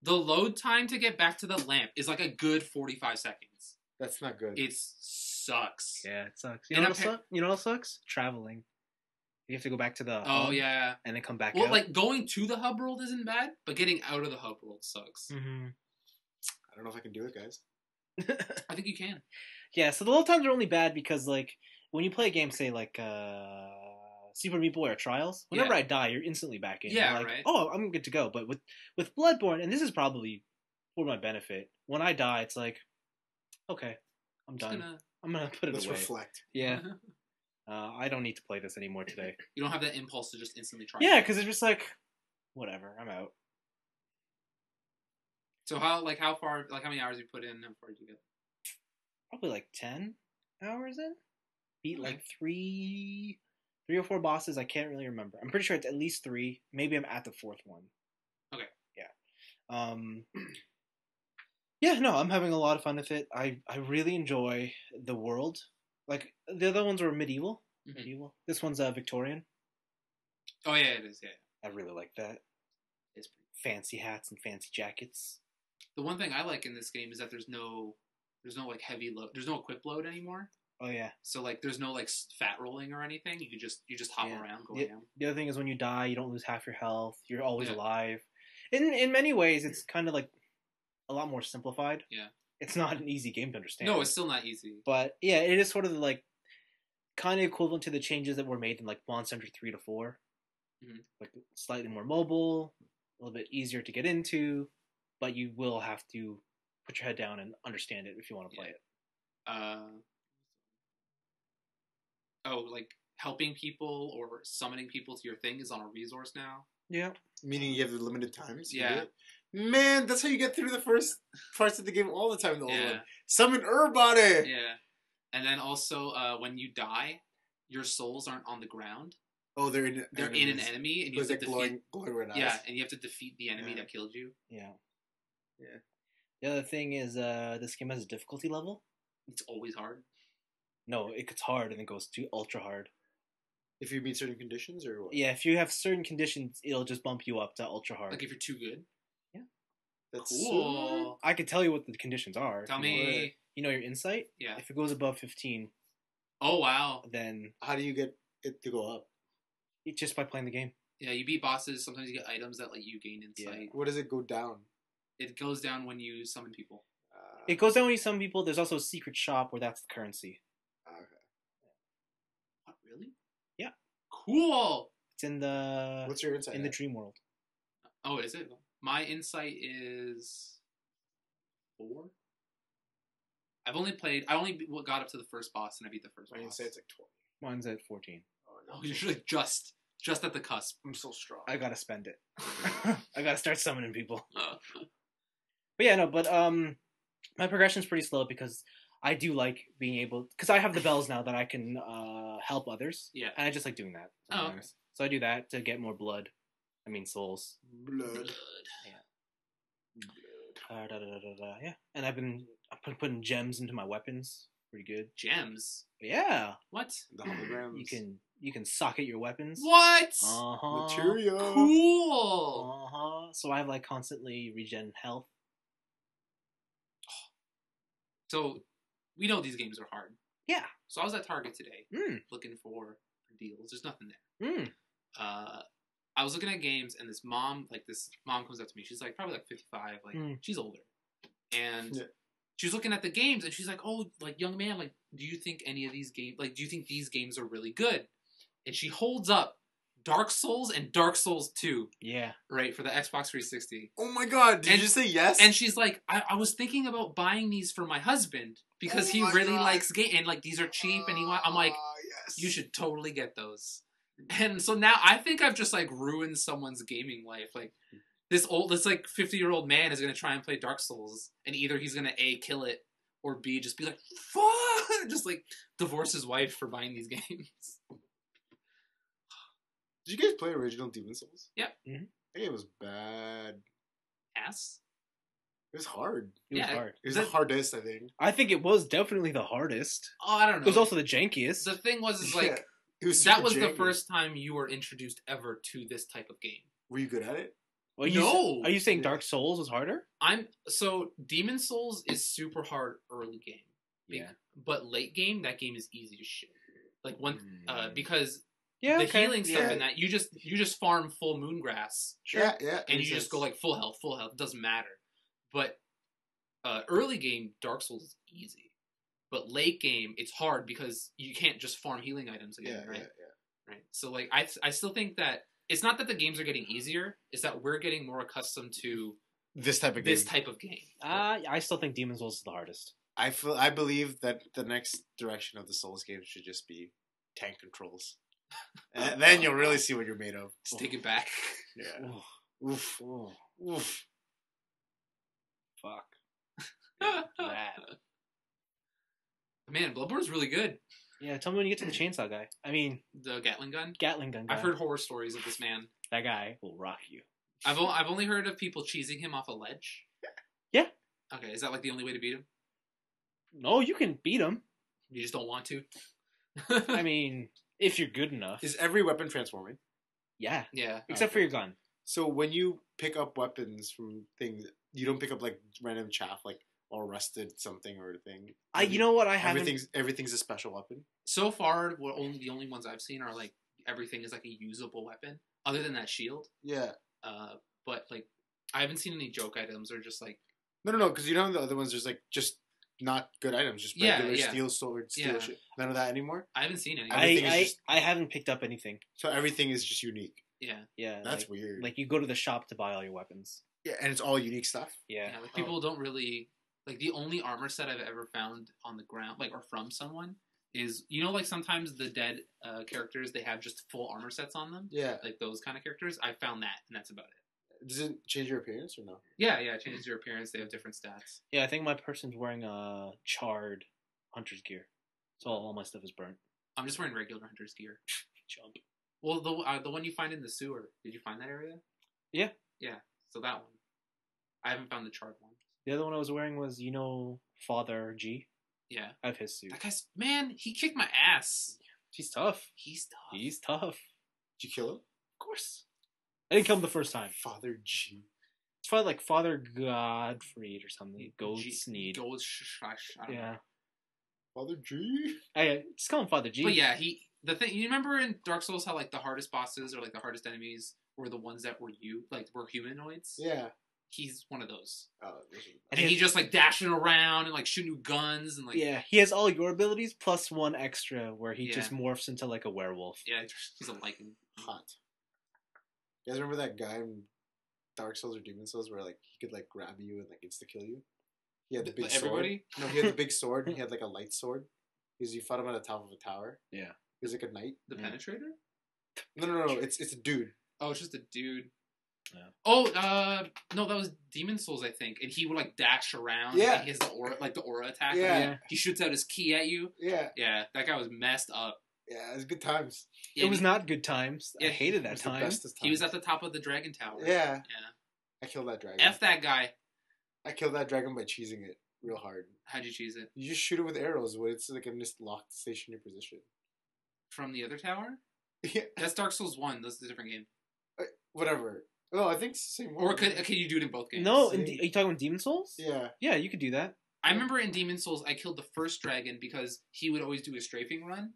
The load time to get back to the lamp is like a good 45 seconds. That's not good. It sucks. Yeah, it sucks. You know what else sucks? Traveling. You have to go back to the hub and then come back out. Like going to the hub world isn't bad, but getting out of the hub world sucks. Mm-hmm. I don't know if I can do it, guys. I think you can. Yeah, so the load times are only bad because when you play a game, say Super Meat Boy or Trials, whenever I die, you're instantly back in. Yeah, you're right. Oh, I'm good to go. But with Bloodborne, and this is probably for my benefit, when I die, it's like, okay, I'm done. I'm gonna put it away. Let's reflect. Yeah. I don't need to play this anymore today. You don't have that impulse to just instantly try. Yeah, because it's just like, whatever, I'm out. So how far, how many hours you put in? How far did you get? Probably 10 hours in. Beat 3 3 or 4 bosses. I can't really remember. I'm pretty sure it's at least 3. Maybe I'm at the 4th one. Okay. Yeah. Yeah, no, I'm having a lot of fun with it. I really enjoy the world. Like, the other ones were medieval. Mhm. Medieval. This one's Victorian. Oh yeah, it is. Yeah, I really like that. it's pretty. Fancy hats and fancy jackets. The one thing I like in this game is that there's no like heavy load. There's no equip load anymore. Oh yeah. So like, there's no like fat rolling or anything. You just hop Yeah. around, go down. The other thing is when you die, you don't lose half your health. You're always Yeah. alive. In many ways, it's kind of like a lot more simplified. Yeah. It's not an easy game to understand. No, it's still not easy. But yeah, it is sort of like kind of equivalent to the changes that were made in like Monster Hunter 3 to 4. Mhm. Like slightly more mobile, a little bit easier to get into, but you will have to put your head down and understand it if you want to play it. Like helping people or summoning people to your thing is on a resource now. Yeah. Meaning you have limited times. to Yeah. do it? Man, that's how you get through the first parts of the game all the time. The old Yeah. one. Summon Urbody. Yeah. And then also, when you die, your souls aren't on the ground. Oh, they're in. They're in an enemy, and you Because have they're to defeat. glowing red eyes. Yeah, and you have to defeat the enemy Yeah. that killed you. Yeah. Yeah. The other thing is this game has a difficulty level. It's always hard. No, it gets hard and it goes to ultra hard. If you meet certain conditions, or what? Yeah, if you have certain conditions, it'll just bump you up to ultra hard. Like if you're too good. That's Cool. I can tell you what the conditions are. Tell if you want. me. You know your insight? Yeah. If it goes above 15, Oh wow. then How do you get it to go up? it's just by playing the game. Yeah, you beat bosses. Sometimes you get items that let you gain insight. What does it go down? It goes down when you summon people. It goes down when you summon people. There's also a secret shop where that's the currency. Okay. What, really? Yeah. Cool. It's in the What's your insight? in the at? dream world. Oh, is it? My insight is 4. I only got up to the first boss, and I beat the first My boss. insight's like 20. Mine's at 14. Oh, no. Oh, you're like just at the cusp. I'm so strong. I gotta spend it. I gotta start summoning people. But yeah, no. But my progression's pretty slow because I do like being able, because I have the bells now that I can help others. Yeah. And I just like doing that. Oh, okay. sometimes. So I do that to get more blood. I mean souls. Blood. Yeah. And I've been putting gems into my weapons. Pretty good. Gems. But yeah. What? The holograms. You can socket your weapons. What? Uh-huh. Materia. Cool. Uh-huh. So I have like constantly regen health. So we know these games are hard. Yeah. So I was at Target today Mm. looking for deals. There's nothing there. Mm. I was looking at games, and this mom comes up to me. She's like probably like 55, like she's older, and Yeah. she was looking at the games, and she's like, "Oh, like young man, like do you think any of these games, like do you think these games are really good?" And she holds up Dark Souls and Dark Souls 2, Yeah. right, for the Xbox 360. Oh my god, did you just say yes? And she's like, I was thinking about buying these for my husband because Oh he my really God. likes game, and like these are cheap, and I'm like, yes. you should totally get those. And so now I think I've just like ruined someone's gaming life. Like this like 50-year-old man is gonna try and play Dark Souls, and either he's gonna A, kill it, or B, just be like, fuck, just like divorce his wife for buying these games. Did you guys play original Demon Souls? Yep. Mhm. That game was bad. Ass. It was hard. It was Yeah. hard. It was That- the hardest, I think. I think it was definitely the hardest. Oh, I don't know. It was also the jankiest. The thing was like Yeah. It was that super was the janky. first time you were introduced ever to this type of game. Were you good at it? Are No. you saying Dark Souls was harder? So Demon Souls is super hard early game. Yeah. But late game, that game is easy as shit. Like because Yeah. the okay. healing stuff Yeah. in that you just farm full moon grass Yeah, yeah. and you just go like full health. It doesn't matter. But early game Dark Souls is easy. But late game it's hard because you can't just farm healing items again, right? Right. So like I still think that it's not that the games are getting easier, it's that we're getting more accustomed to This type of game. this type of game. I still think Demon's Souls is the hardest. I believe that the next direction of the Souls games should just be tank controls. And then you'll really see what you're made of. Just take it back. Yeah. Oof. Oof. Oof. Fuck. That. Man, Bloodborne's really good. Yeah, tell me when you get to the chainsaw guy. I mean, The Gatling gun. Gatling gun guy. I've heard horror stories of this man. That guy will rock you. I've only heard of people cheesing him off a ledge. Yeah. Okay, is that like the only way to beat him? No, you can beat him. You just don't want to. I mean, if you're good enough. Is every weapon transforming? Yeah. Yeah. Except for your gun. So when you pick up weapons from things, you don't pick up like random chaff, like or rusted something or a thing. You know what? I haven't. Everything's a special weapon. So far, the only ones I've seen are like everything is like a usable weapon, other than that shield. Yeah. But like I haven't seen any joke items or just like. No, because you know the other ones there's like just not good items, just regular steel sword, steel shit. None of that anymore. I haven't seen any. I haven't picked up anything. So everything is just unique. Yeah. Yeah. That's weird. Like you go to the shop to buy all your weapons. Yeah, and it's all unique stuff. Yeah. Like people don't really like the only armor set I've ever found on the ground, like or from someone, is like sometimes the dead characters they have just full armor sets on them. Yeah. Like those kind of characters. I found that, and that's about it. Does it change your appearance or no? Yeah, it changes your appearance. They have different stats. Yeah, I think my person's wearing a charred hunter's gear, so all my stuff is burnt. I'm just wearing regular hunter's gear. Jump. Well, the one you find in the sewer. Did you find that area? Yeah. Yeah. So that one. I haven't found the charred one. The other one I was wearing was Father G. Yeah. I have his suit. That guy's he kicked my ass. He's tough. He's tough. He's tough. Did you kill him? Of course. I didn't kill him the first time. Father G. It's probably like Father Godfried or something. Goldsneed. Yeah. Father G. I just call him Father G. But yeah, the thing you remember in Dark Souls how like the hardest bosses or like the hardest enemies were the ones that were were humanoids. Yeah. He's one of those. Oh, and he's just like dashing around and like shooting guns and like he has all your abilities plus one extra where he just morphs into like a werewolf. Yeah, he's a lichen. Hot. You guys remember that guy in Dark Souls or Demon Souls where like he could like grab you and like insta kill you? He had the big sword. No, he had the big sword. He had like a light sword. Because you fought him at the top of a tower. Yeah. He was like a knight. The Penetrator? No. It's a dude. Oh, it's just a dude. Yeah. Oh, no, that was Demon Souls, I think. And he would like dash around. Yeah. He has the aura attack. Yeah. He shoots out his key at you. Yeah. Yeah, that guy was messed up. Yeah, it was good times. Yeah, it was not good times. Yeah, I hated that time. He was at the top of the dragon tower. Yeah. I killed that dragon. F that guy. I killed that dragon by cheesing it real hard. How'd you cheese it? You just shoot it with arrows when it's like in this locked stationary position. From the other tower? Yeah. That's Dark Souls 1. That's a different game. Whatever. Oh, I think it's the same one. Or can you do it in both games? No, are you talking about Demon Souls? Yeah. Yeah, you could do that. I remember in Demon Souls, I killed the first dragon because he would always do a strafing run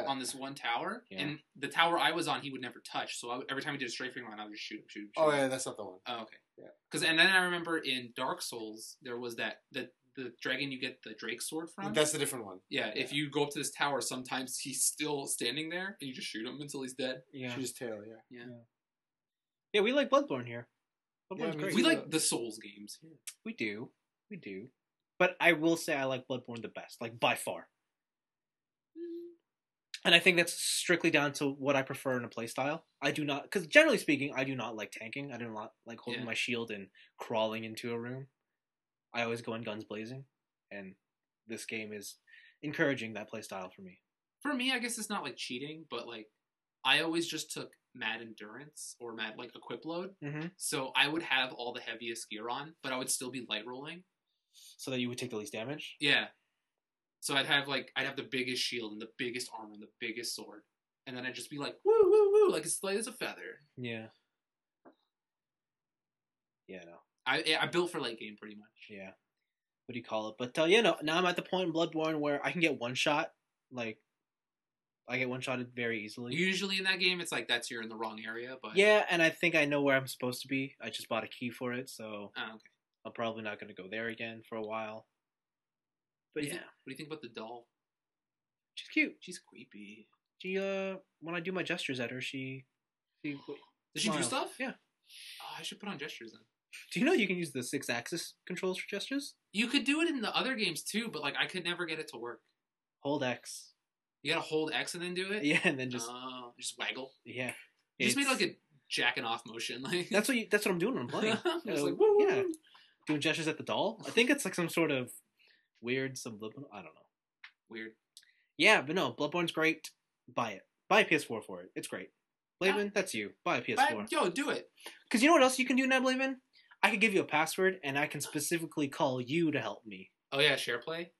on this one tower. Yeah. And the tower I was on, he would never touch. So every time he did a strafing run, I would just shoot him. Oh, yeah, that's not the one. Oh, okay. Yeah. And then I remember in Dark Souls, there was the dragon you get the Drake sword from. That's a different one. Yeah, if you go up to this tower, sometimes he's still standing there, and you just shoot him until he's dead. Yeah. Shoot his tail, Yeah. Yeah, we like Bloodborne here. Bloodborne's great. We like the Souls games. Yeah. We do. But I will say I like Bloodborne the best, like by far. And I think that's strictly down to what I prefer in a playstyle. I do not, because generally speaking, I do not like tanking. I do not like holding my shield and crawling into a room. I always go in guns blazing, and this game is encouraging that playstyle for me. For me, I guess it's not like cheating, but like I always just took mad endurance or mad like equip load. Mm-hmm. So I would have all the heaviest gear on, but I would still be light rolling, so that you would take the least damage. Yeah. So I'd have the biggest shield and the biggest armor and the biggest sword, and then I'd just be like woo woo woo, like it's light as a feather. Yeah. Yeah. No. I built for late game pretty much. Yeah. What do you call it? But now I'm at the point in Bloodborne where I can get one shot. Like, I get one shotted very easily. Usually in that game, it's like you're in the wrong area. But yeah, and I think I know where I'm supposed to be. I just bought a key for it, so okay. I'm probably not going to go there again for a while. But what do you think about the doll? She's cute. She's creepy. She when I do my gestures at her, she does she do stuff? Yeah. Oh, I should put on gestures then. Do you know you can use the 6-axis controls for gestures? You could do it in the other games too, but like I could never get it to work. Hold X. You gotta hold X and then do it? Yeah, and then just waggle. Yeah. You just made like a jacking off motion. Like that's what I'm doing when I'm playing. Just like, woo, yeah. Doing gestures at the doll. I think it's like some sort of weird subliminal. I don't know. Weird. Yeah, but no, Bloodborne's great. Buy it. Buy a PS4 for it. It's great. Blaven, that's you. Buy a PS4. Yo, do it. Because you know what else you can do now, Blaven? I could give you a password, and I can specifically call you to help me. Oh yeah, share play.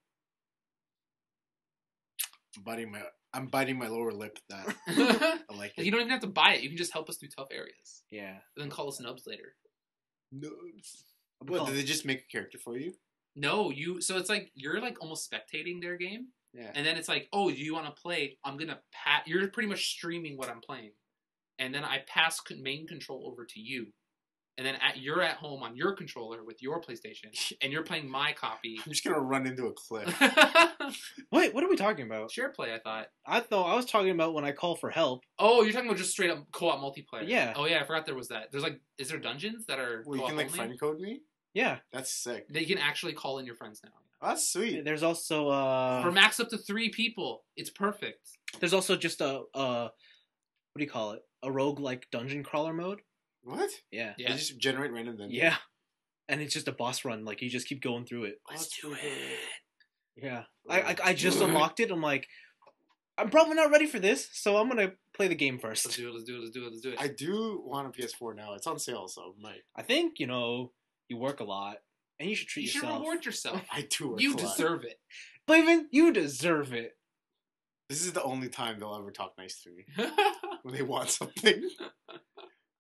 I'm biting my lower lip. That I like it. You don't even have to buy it. You can just help us through tough areas. Yeah. And then call us nubs later. Nubs. What, did they just make a character for you? No, so it's like you're like almost spectating their game. Yeah. And then it's like, oh, do you want to play? I'm gonna you're pretty much streaming what I'm playing, and then I pass main control over to you, and then you're at home on your controller with your PlayStation, and you're playing my copy. I'm just gonna run into a cliff. Wait, what are we talking about? Share play, I thought. I was talking about when I call for help. Oh, you're talking about just straight up co-op multiplayer. Yeah. Oh yeah, I forgot there was that. There's like, is there dungeons that are? Well, you can like friend code me. Yeah. That's sick. They can actually call in your friends now. Oh, that's sweet. There's also for max up to 3 people. It's perfect. There's also just a what do you call it? A roguelike dungeon crawler mode. What? Yeah. They just generate random dungeons. Yeah. And it's just a boss run. Like you just keep going through it. Let's do it. Yeah. I just unlocked it. I'm like, I'm probably not ready for this, so I'm gonna play the game first. Let's do it. I do want a PS4 now. It's on sale, so I might. I think you work a lot. And you should treat yourself. You should reward yourself. I do work You a lot. deserve it. Blaven, you deserve it. This is the only time they'll ever talk nice to me. When they want something.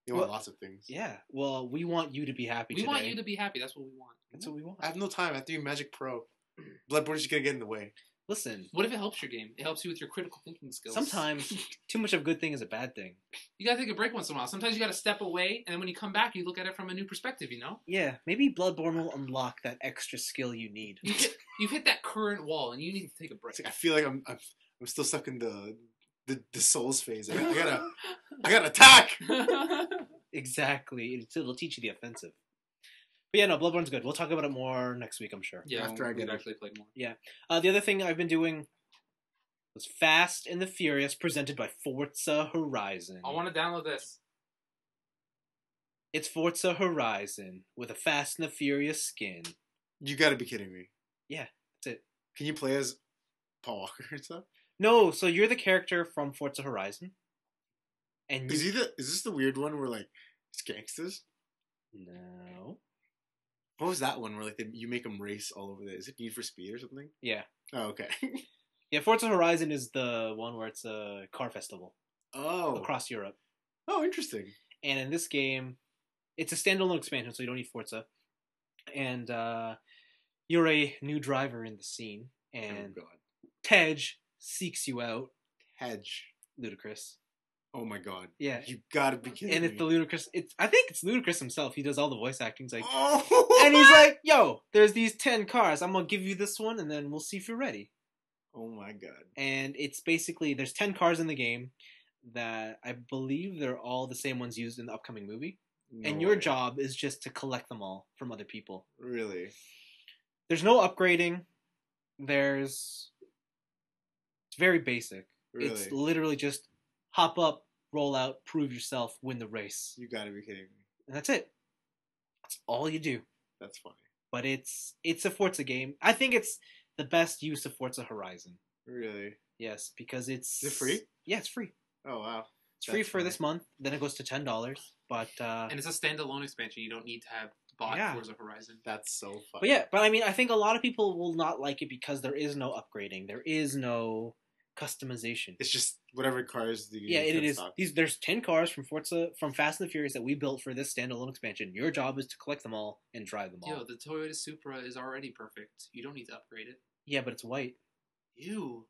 They want lots of things. Yeah. Well, we want you to be happy We today. want you to be happy. That's what we want. That's what we want. I have no time. I have to be Magic Pro. Bloodborne's just gonna get in the way. Listen. What if it helps your game? It helps you with your critical thinking skills. Sometimes too much of a good thing is a bad thing. You gotta take a break once in a while. Sometimes you gotta step away, and then when you come back, you look at it from a new perspective, Yeah, maybe Bloodborne will unlock that extra skill you need. You've hit that current wall, and you need to take a break. Like, I feel like I'm still stuck in the Souls phase. I gotta attack! Exactly. It'll teach you the offensive. But yeah, no, Bloodborne's good. We'll talk about it more next week, I'm sure. Yeah, after I get actually played more. Yeah. The other thing I've been doing was Fast and the Furious, presented by Forza Horizon. I want to download this. It's Forza Horizon with a Fast and the Furious skin. You gotta be kidding me. Yeah, that's it. Can you play as Paul Walker and stuff? No, so you're the character from Forza Horizon. And Is this the weird one where like it's gangsters? No. What was that one where like you make them race all over is it Need for Speed or something? Yeah. Oh, okay. Yeah, Forza Horizon is the one where it's a car festival. Oh. Across Europe. Oh, interesting. And in this game, it's a standalone expansion, so you don't need Forza. And you're a new driver in the scene, and oh god. Tej seeks you out. Tej. Ludicrous. Oh my god. Yeah. You gotta be kidding me. And it's the Ludicrous. I think it's Ludicrous himself. He does all the voice acting. He's like, oh, and he's like, yo, there's these 10 cars. I'm gonna give you this one, and then we'll see if you're ready. Oh my god. And it's basically, there's 10 cars in the game that I believe they're all the same ones used in the upcoming movie. No and your way. job is just to collect them all from other people. Really? There's no upgrading. It's very basic. Really? It's literally just hop up, roll out, prove yourself, win the race. You gotta be kidding me. And that's it. That's all you do. That's funny. But it's a Forza game. I think it's the best use of Forza Horizon. Really? Yes, because it's... Is it free? Yeah, it's free. Oh wow. It's free for this month. Then it goes to $10. But and it's a standalone expansion. You don't need to have bought Forza Horizon. That's so funny. But yeah, I mean, I think a lot of people will not like it because there is no upgrading. There is no customization. It's just whatever cars the yeah, it is. stock. There's 10 cars from Fast and the Furious that we built for this standalone expansion. Your job is to collect them all and drive them all. Yo, the Toyota Supra is already perfect. You don't need to upgrade it. Yeah, but it's white. Ew.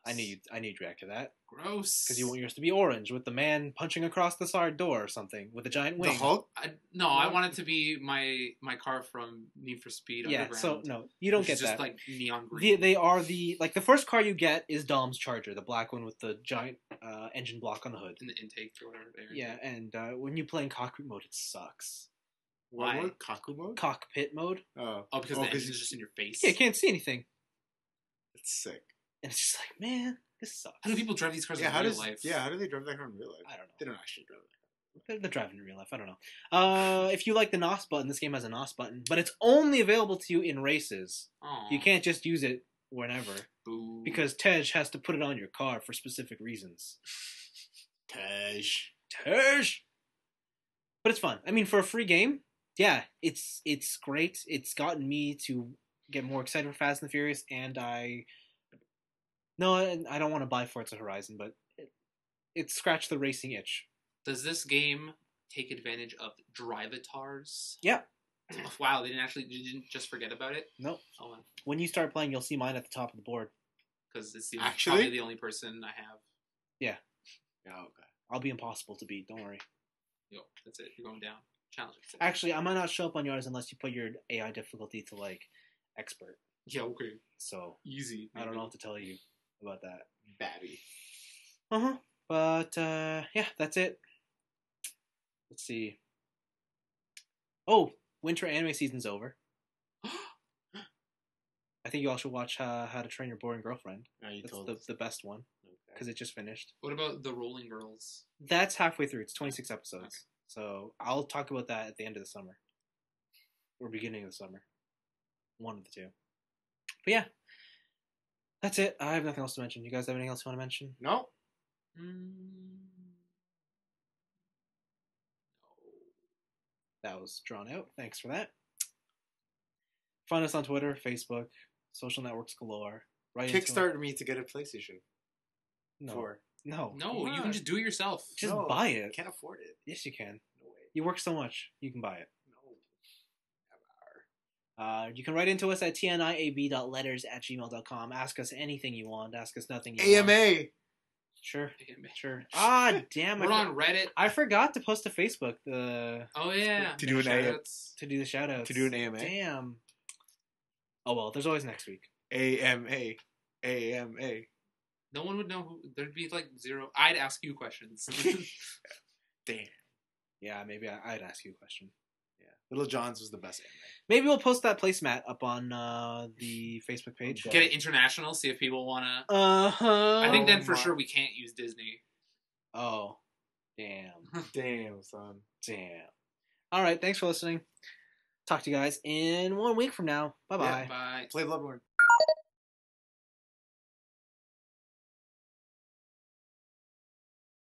I need to react to that. Gross. Because you want yours to be orange with the man punching across the side door or something with a giant wing. The Hulk? I want it to be my car from Need for Speed Underground. So no, you don't get just that. Like neon green. They are the first car you get is Dom's Charger, the black one with the giant engine block on the hood. In the intake or whatever. Yeah, and when you play in cockpit mode, it sucks. What mode? Kaku mode? Cockpit mode. Oh, because the engine's just in your face. Yeah, you can't see anything. It's sick. And it's just like, man, this sucks. How do people drive these cars in real life? Yeah, how do they drive that car in real life? I don't know. They don't actually drive that. They're driving in real life. I don't know. If you like the NOS button, this game has a NOS button, but it's only available to you in races. Aww. You can't just use it whenever. Boo. Because Tej has to put it on your car for specific reasons. Tej. But it's fun. I mean, for a free game, yeah, it's great. It's gotten me to get more excited for Fast and the Furious, and I don't want to buy Forza Horizon, but it scratched the racing itch. Does this game take advantage of drivatars? Yeah. Wow, they didn't just forget about it? Nope. Oh, well. When you start playing, you'll see mine at the top of the board. Because it's Actually? probably the only person I have. Yeah. Oh, okay. I'll be impossible to beat, don't worry. Yo, that's it. You're going down. Challenge accepted. Actually, I might not show up on yours unless you put your AI difficulty to, like, expert. Yeah, okay. So, Easy. I don't know what to tell you about that. Babby. Uh-huh. But, yeah, that's it. Let's see. Oh, winter anime season's over. I think you all should watch How to Train Your Boring Girlfriend. Oh, you That's told us. the best one, Okay. because it just finished. What about The Rolling Girls? That's halfway through. It's 26 episodes. Okay. So I'll talk about that at the end of the summer. Or beginning of the summer. One of the two. But yeah. That's it. I have nothing else to mention. You guys have anything else you want to mention? No. That was drawn out. Thanks for that. Find us on Twitter, Facebook, social networks galore. Right Kickstart me to get a PlayStation No. 4. No. No, Come you on. can just do it yourself. Just No, buy I it. can't afford it. Yes, you can. No way. You work so much. You can buy it. No. You can write into us at tniab.letters at gmail.com. Ask us anything you want. Ask us nothing you want. AMA. Sure. AMA. Sure. Ah, damn. We're on Reddit. I forgot to post to Facebook Oh, yeah. To do an Shoutouts. to do the shoutouts. To do an AMA. Damn. Oh, well, there's always next week. AMA. AMA. No one would know who. There'd be like zero. I'd ask you questions. Damn. Yeah, maybe I'd ask you a question. Yeah. Little John's was the best anime. Maybe we'll post that placemat up on the Facebook page. Okay. Get it international, see if people want to. Uh-huh. I think then Oh for my- sure we can't use Disney. Oh, damn. Damn, son. Damn. All right, thanks for listening. Talk to you guys in 1 week from now. Bye-bye. Bye. Play Bloodborne.